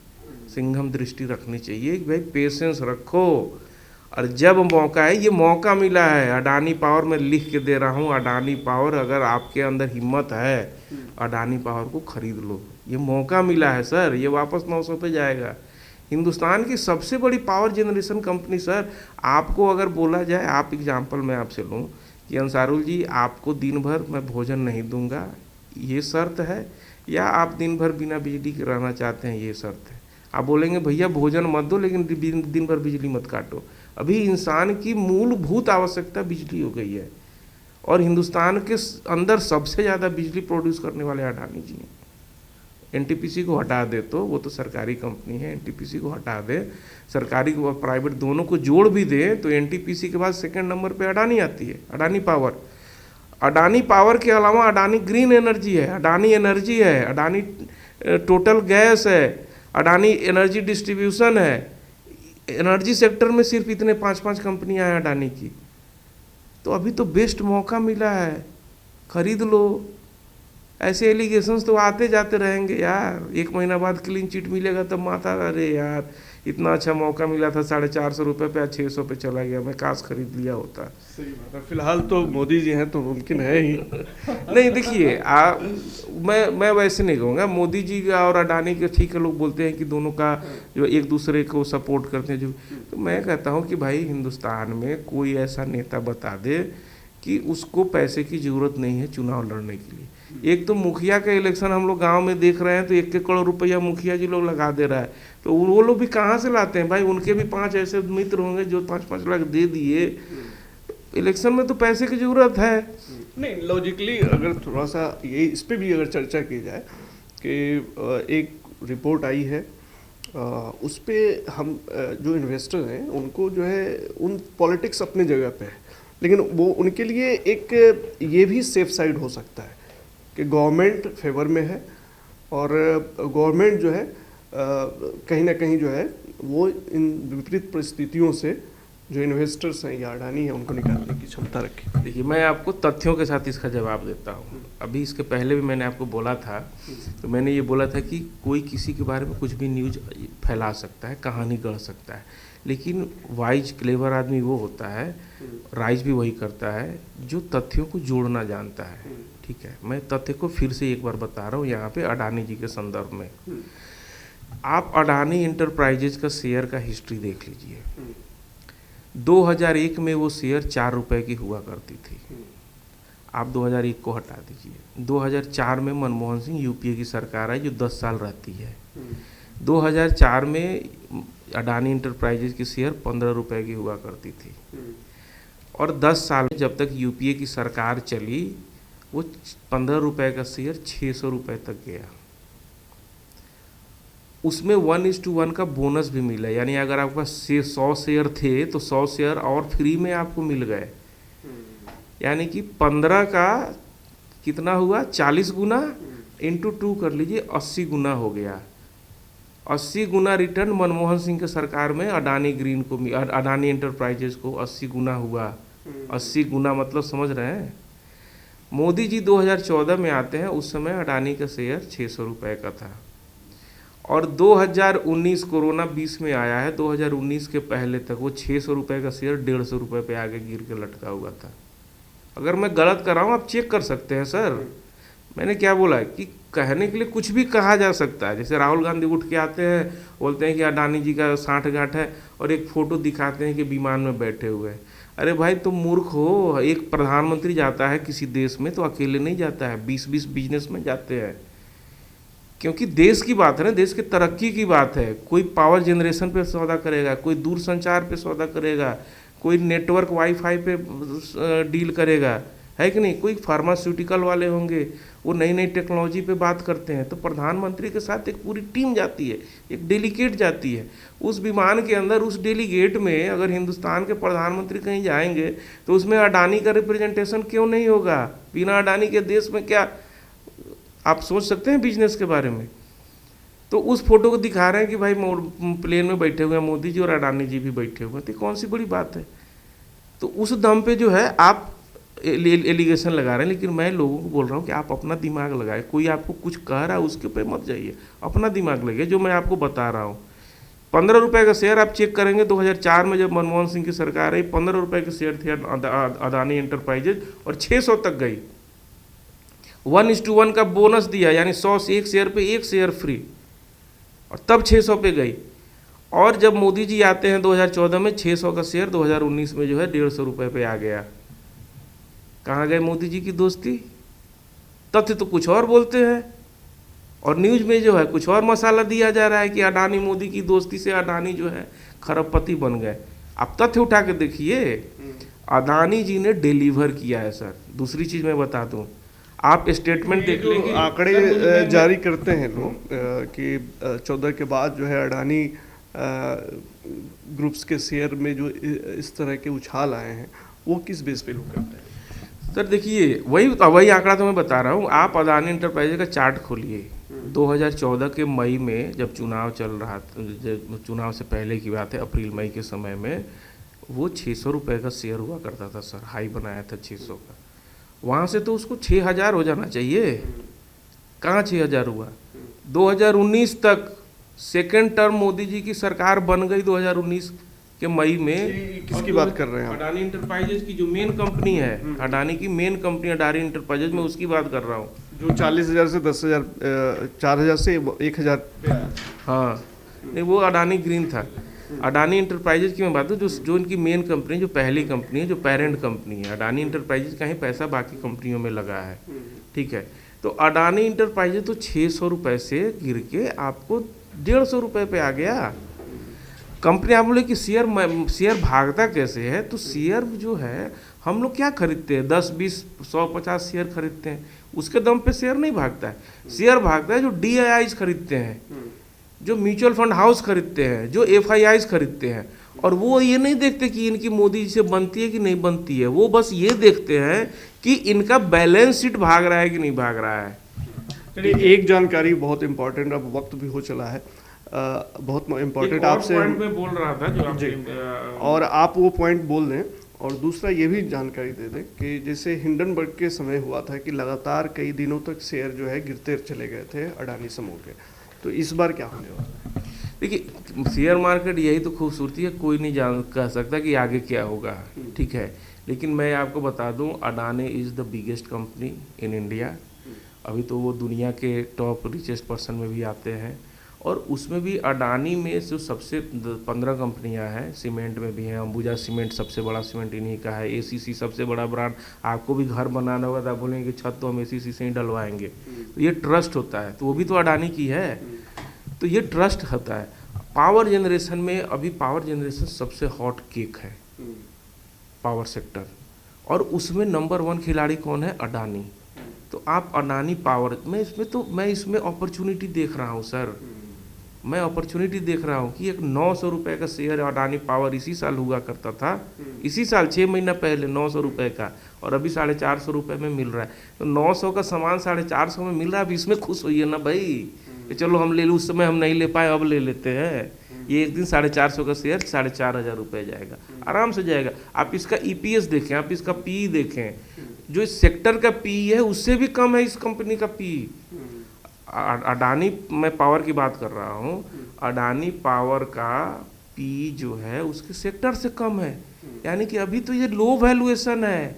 सिंघम दृष्टि रखनी चाहिए कि भाई पेशेंस रखो। और जब मौका है, ये मौका मिला है, अडानी पावर में लिख के दे रहा हूँ, अडानी पावर, अगर आपके अंदर हिम्मत है अडानी पावर को खरीद लो। ये मौका मिला है सर, ये वापस 900 पे जाएगा। हिंदुस्तान की सबसे बड़ी पावर जनरेशन कंपनी सर। आपको अगर बोला जाए, आप एग्जाम्पल मैं आपसे लूँ कि अंसारुल जी आपको दिन भर मैं भोजन नहीं दूंगा, ये शर्त है, या आप दिन भर बिना बिजली के रहना चाहते हैं, ये शर्त है। आप बोलेंगे भैया भोजन मत दो लेकिन दिन भर बिजली मत काटो। अभी इंसान की मूलभूत आवश्यकता बिजली हो गई है, और हिंदुस्तान के अंदर सबसे ज़्यादा बिजली प्रोड्यूस करने वाले अडानी जी हैं। एनटीपीसी को हटा दे, तो वो तो सरकारी कंपनी है, एनटीपीसी को हटा दे, सरकारी और प्राइवेट दोनों को जोड़ भी दे, तो एनटीपीसी के बाद सेकंड नंबर पे अडानी आती है, अडानी पावर। अडानी पावर के अलावा अडानी ग्रीन एनर्जी है, अडानी एनर्जी है, अडानी टोटल गैस है, अडानी एनर्जी डिस्ट्रीब्यूशन है। एनर्जी सेक्टर में सिर्फ इतने 5-5 कंपनियां हैं अडानी की। तो अभी तो बेस्ट मौका मिला है, खरीद लो। ऐसे एलिगेशंस तो आते जाते रहेंगे यार, 1 महीना बाद क्लीन चिट मिलेगा तब माता, अरे यार इतना अच्छा मौका मिला था, 450 रुपये पे 600 पे चला गया, मैं काश खरीद लिया होता। सही बात है। फिलहाल तो मोदी जी हैं तो मुमकिन है ही। नहीं देखिए, मैं वैसे नहीं कहूँगा, मोदी जी का और अडानी के ठीक है, लोग बोलते हैं कि दोनों का जो एक दूसरे को सपोर्ट करते हैं, जो तो मैं कहता हूँ कि भाई हिंदुस्तान में कोई ऐसा नेता बता दे कि उसको पैसे की ज़रूरत नहीं है चुनाव लड़ने के लिए। एक तो मुखिया का इलेक्शन हम लोग गांव में देख रहे हैं, तो 1 करोड़ रुपया मुखिया जी लोग लगा दे रहा है, तो वो लोग भी कहाँ से लाते हैं भाई। उनके भी 5 ऐसे मित्र होंगे जो 5-5 लाख दे दिए। इलेक्शन में तो पैसे की ज़रूरत है। नहीं, लॉजिकली अगर थोड़ा सा ये इस पर भी अगर चर्चा की जाए कि एक रिपोर्ट आई है, उस पर हम जो इन्वेस्टर हैं उनको जो है, उन पॉलिटिक्स अपनी जगह पे है, लेकिन वो उनके लिए एक ये भी सेफ साइड हो सकता है कि गवर्नमेंट फेवर में है, और गवर्नमेंट जो है कहीं ना कहीं जो है वो इन विपरीत परिस्थितियों से जो इन्वेस्टर्स हैं या अडानी है उनको निकालने की क्षमता रखी। देखिए, मैं आपको तथ्यों के साथ इसका जवाब देता हूँ। अभी इसके पहले भी मैंने आपको बोला था, तो मैंने ये बोला था कि कोई किसी के बारे में कुछ भी न्यूज फैला सकता है, कहानी गढ़ सकता है, लेकिन वाइज क्लेवर आदमी वो होता है, राइज भी वही करता है जो तथ्यों को जोड़ना जानता है। ठीक है, मैं तथ्य को फिर से एक बार बता रहा हूँ यहाँ पे अडानी जी के संदर्भ में। आप अडानी इंटरप्राइजेज का शेयर का हिस्ट्री देख लीजिए। 2001 में वो शेयर 4 रुपए की हुआ करती थी। आप 2001 को हटा दीजिए। 2004 में मनमोहन सिंह यूपीए की सरकार आई जो 10 साल रहती है। 2004 में अडानी इंटरप्राइजेज की शेयर 15 रुपए की हुआ करती थी, और 10 साल जब तक यूपीए की सरकार चली वो 15 रुपए का शेयर 600 रुपए तक गया। उसमें 1:1 का बोनस भी मिला, यानी अगर आपके पास 100 शेयर थे तो 100 शेयर और फ्री में आपको मिल गए, यानी कि 15 का कितना हुआ, 40 गुना इंटू 2 कर लीजिए, 80 गुना हो गया। 80 गुना रिटर्न मनमोहन सिंह के सरकार में अडानी ग्रीन को, अडानी इंटरप्राइजेज को 80 गुना हुआ। 80 गुना मतलब समझ रहे हैं। मोदी जी 2014 में आते हैं, उस समय अडानी का शेयर 600 रुपये का था, और 2019 कोरोना 20 में आया है, 2019 के पहले तक वो 600 रुपये का शेयर 150 रुपये पे आगे गिर के लटका हुआ था। अगर मैं गलत कर रहा हूँ आप चेक कर सकते हैं सर। मैंने क्या बोला है कि कहने के लिए कुछ भी कहा जा सकता है। जैसे राहुल गांधी उठ के आते हैं, बोलते हैं कि अडानी जी का सांठगांठ है और एक फ़ोटो दिखाते हैं कि विमान में बैठे हुए हैं। अरे भाई तुम मूर्ख हो, एक प्रधानमंत्री जाता है किसी देश में तो अकेले नहीं जाता है, 20-20 बिजनेस में जाते हैं, क्योंकि देश की बात है ना, देश की तरक्की की बात है। कोई पावर जनरेशन पे सौदा करेगा, कोई दूर संचार पे सौदा करेगा, कोई नेटवर्क वाईफाई पे डील करेगा, है कि नहीं, कोई फार्मास्यूटिकल वाले होंगे, वो नई नई टेक्नोलॉजी पे बात करते हैं। तो प्रधानमंत्री के साथ एक पूरी टीम जाती है, एक डेलीगेट जाती है। उस विमान के अंदर उस डेलीगेट में अगर हिंदुस्तान के प्रधानमंत्री कहीं जाएंगे तो उसमें अडानी का रिप्रेजेंटेशन क्यों नहीं होगा? बिना अडानी के देश में क्या आप सोच सकते हैं बिजनेस के बारे में? तो उस फोटो को दिखा रहे हैं कि भाई प्लेन में बैठे हुए हैं मोदी जी और अडानी जी भी बैठे हुए हैं, तो कौन सी बड़ी बात है? तो उस दम पे जो है आप एलिगेशन लगा रहे हैं, लेकिन मैं लोगों को बोल रहा हूँ कि आप अपना दिमाग लगाए। कोई आपको कुछ कह रहा है उसके पे मत जाइए, अपना दिमाग लगे। जो मैं आपको बता रहा हूँ, 15 रुपये का शेयर आप चेक करेंगे 2004 में जब मनमोहन सिंह की सरकार आई, 15 रुपये के शेयर थे अडानी एंटरप्राइजेज और 600 तक गई। 1:1 का बोनस दिया, यानी 100 से एक शेयर पे एक शेयर फ्री, और तब 600 पे गई। और जब मोदी जी आते हैं 2014 में, 600 का शेयर 2019 में जो है 150 रुपये पे आ गया। कहाँ गए मोदी जी की दोस्ती? तथ्य तो कुछ और बोलते हैं और न्यूज में जो है कुछ और मसाला दिया जा रहा है कि अडानी मोदी की दोस्ती से अडानी जो है खरबपति बन गए। आप तथ्य उठा के देखिए, अडानी जी ने डिलीवर किया है सर। दूसरी चीज़ मैं बता दूं, आप स्टेटमेंट देख लेंगे, आंकड़े जारी करते हैं लोग कि 14 के बाद जो है अडानी ग्रुप्स के शेयर में जो इस तरह के उछाल आए हैं, वो किस बेस पे लोग करते हैं? सर देखिए, वही आंकड़ा तो मैं बता रहा हूँ। आप अडानी एंटरप्राइजेज का चार्ट खोलिए, 2014 के मई में जब चुनाव चल रहा था, चुनाव से पहले की बात है, अप्रैल मई के समय में वो 600 रुपये का शेयर हुआ करता था सर, हाई बनाया था 600 का। वहाँ से तो उसको 6000 हो जाना चाहिए, कहाँ 6000 हुआ? 2019 तक सेकेंड टर्म मोदी जी की सरकार बन गई 2019 के मई में। किसकी बात कर रहे हैं आप? अडानी एंटरप्राइजेज की जो मेन कंपनी है, अडानी की मेन कंपनी अडानी एंटरप्राइजेज, में उसकी बात कर रहा हूँ, जो 40,000 से 10,000, 4,000 से 1,000। हाँ नहीं, वो अडानी ग्रीन था। अडानी एंटरप्राइजेज की मैं बात हूँ, जो इनकी मेन कंपनी, जो पहली कंपनी है, जो पेरेंट कंपनी है। अडानी एंटरप्राइजेज का ही पैसा बाकी कंपनियों में लगा है, ठीक है। तो अडानी एंटरप्राइजेज तो 600 रुपये से गिर के आपको 150 रुपये पे आ गया। कंपनी, आप बोले कि शेयर भागता कैसे है, तो शेयर जो है हम लोग क्या खरीदते हैं, 10, 20, 100, 50 शेयर खरीदते हैं, उसके दम पे शेयर नहीं भागता है। शेयर भागता है जो DIIs खरीदते हैं, जो म्यूचुअल फंड हाउस खरीदते हैं, जो FIIs खरीदते हैं। और वो ये नहीं देखते कि इनकी मोदी जी से बनती है कि नहीं बनती है, वो बस ये देखते हैं कि इनका बैलेंस शीट भाग रहा है कि नहीं भाग रहा है। चलिए, एक जानकारी बहुत इंपॉर्टेंट, अब वक्त भी हो चला है, बहुत इम्पोर्टेंट आपसे मैं बोल रहा था जो जी, और आप वो पॉइंट बोल दें। और दूसरा ये भी जानकारी दे दें कि जैसे हिंडनबर्ग के समय हुआ था कि लगातार कई दिनों तक शेयर जो है गिरते चले गए थे अडानी समूह के, तो इस बार क्या होने वाला है? देखिए, शेयर मार्केट यही तो खूबसूरती है, कोई नहीं जान कह सकता कि आगे क्या होगा, ठीक है। लेकिन मैं आपको बता दूं, Adani is the biggest company in India. अभी तो वो दुनिया के टॉप रिचेस्ट पर्सन में भी आते हैं, और उसमें भी अडानी में जो सबसे 15 कंपनियां हैं, सीमेंट में भी हैं। अंबुजा सीमेंट सबसे बड़ा सीमेंट इन्हीं का है। ACC सबसे बड़ा ब्रांड। आपको भी घर बनाना होगा तो आप बोलेंगे कि छत तो हम ACC से ही डलवाएंगे, तो ये ट्रस्ट होता है, तो वो भी तो अडानी की है, तो ये ट्रस्ट होता है। पावर जनरेशन में अभी पावर जनरेशन सबसे हॉट केक है, पावर सेक्टर, और उसमें नंबर 1 खिलाड़ी कौन है? अडानी। तो आप अडानी पावर में, मैं इसमें अपॉर्चुनिटी देख रहा हूँ सर, मैं अपॉर्चुनिटी देख रहा हूँ कि एक 900 रुपये का शेयर अडानी पावर इसी साल हुआ करता था, इसी साल 6 महीना पहले 900 रुपये का, और अभी 450 रुपये में मिल रहा है। तो 900 का सामान 450 में मिल रहा है, अब इसमें खुश होइए ना भाई कि चलो हम ले लूँ, उस समय हम नहीं ले पाए, अब ले लेते हैं। ये एक दिन 450 का शेयर 4,500 रुपये जाएगा, आराम से जाएगा। आप इसका EPS देखें, आप इसका PE देखें, जो इस सेक्टर का PE है उससे भी कम है इस कंपनी का PE। अडानी, मैं पावर की बात कर रहा हूँ, अडानी पावर का पी जो है उसके सेक्टर से कम है, यानी कि अभी तो ये लो वैल्यूएशन है।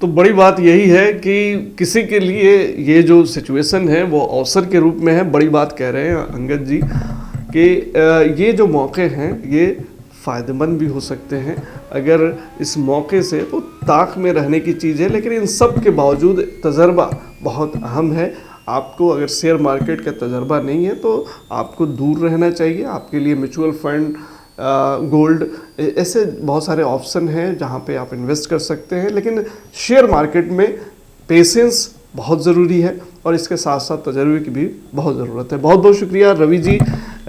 तो बड़ी बात यही है कि किसी के लिए ये जो सिचुएशन है वो अवसर के रूप में है। बड़ी बात कह रहे हैं अंगद जी कि ये जो मौके हैं ये फ़ायदेमंद भी हो सकते हैं अगर इस मौके से, तो ताक में रहने की चीज़ है। लेकिन इन सब के बावजूद तजर्बा बहुत अहम है। आपको अगर शेयर मार्केट का तजर्बा नहीं है तो आपको दूर रहना चाहिए। आपके लिए म्यूचुअल फंड, गोल्ड, ऐसे बहुत सारे ऑप्शन हैं जहां पे आप इन्वेस्ट कर सकते हैं। लेकिन शेयर मार्केट में पेशेंस बहुत ज़रूरी है और इसके साथ साथ तजर्बे की भी बहुत ज़रूरत है। बहुत बहुत शुक्रिया रवि जी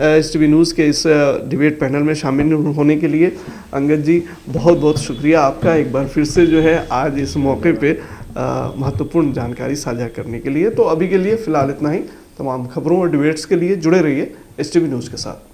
STV न्यूज़ के इस डिबेट पैनल में शामिल होने के लिए। अंगद जी बहुत बहुत शुक्रिया आपका एक बार फिर से जो है आज इस मौके पे महत्वपूर्ण जानकारी साझा करने के लिए। तो अभी के लिए फ़िलहाल इतना ही। तमाम खबरों और डिबेट्स के लिए जुड़े रहिए STV न्यूज़ के साथ।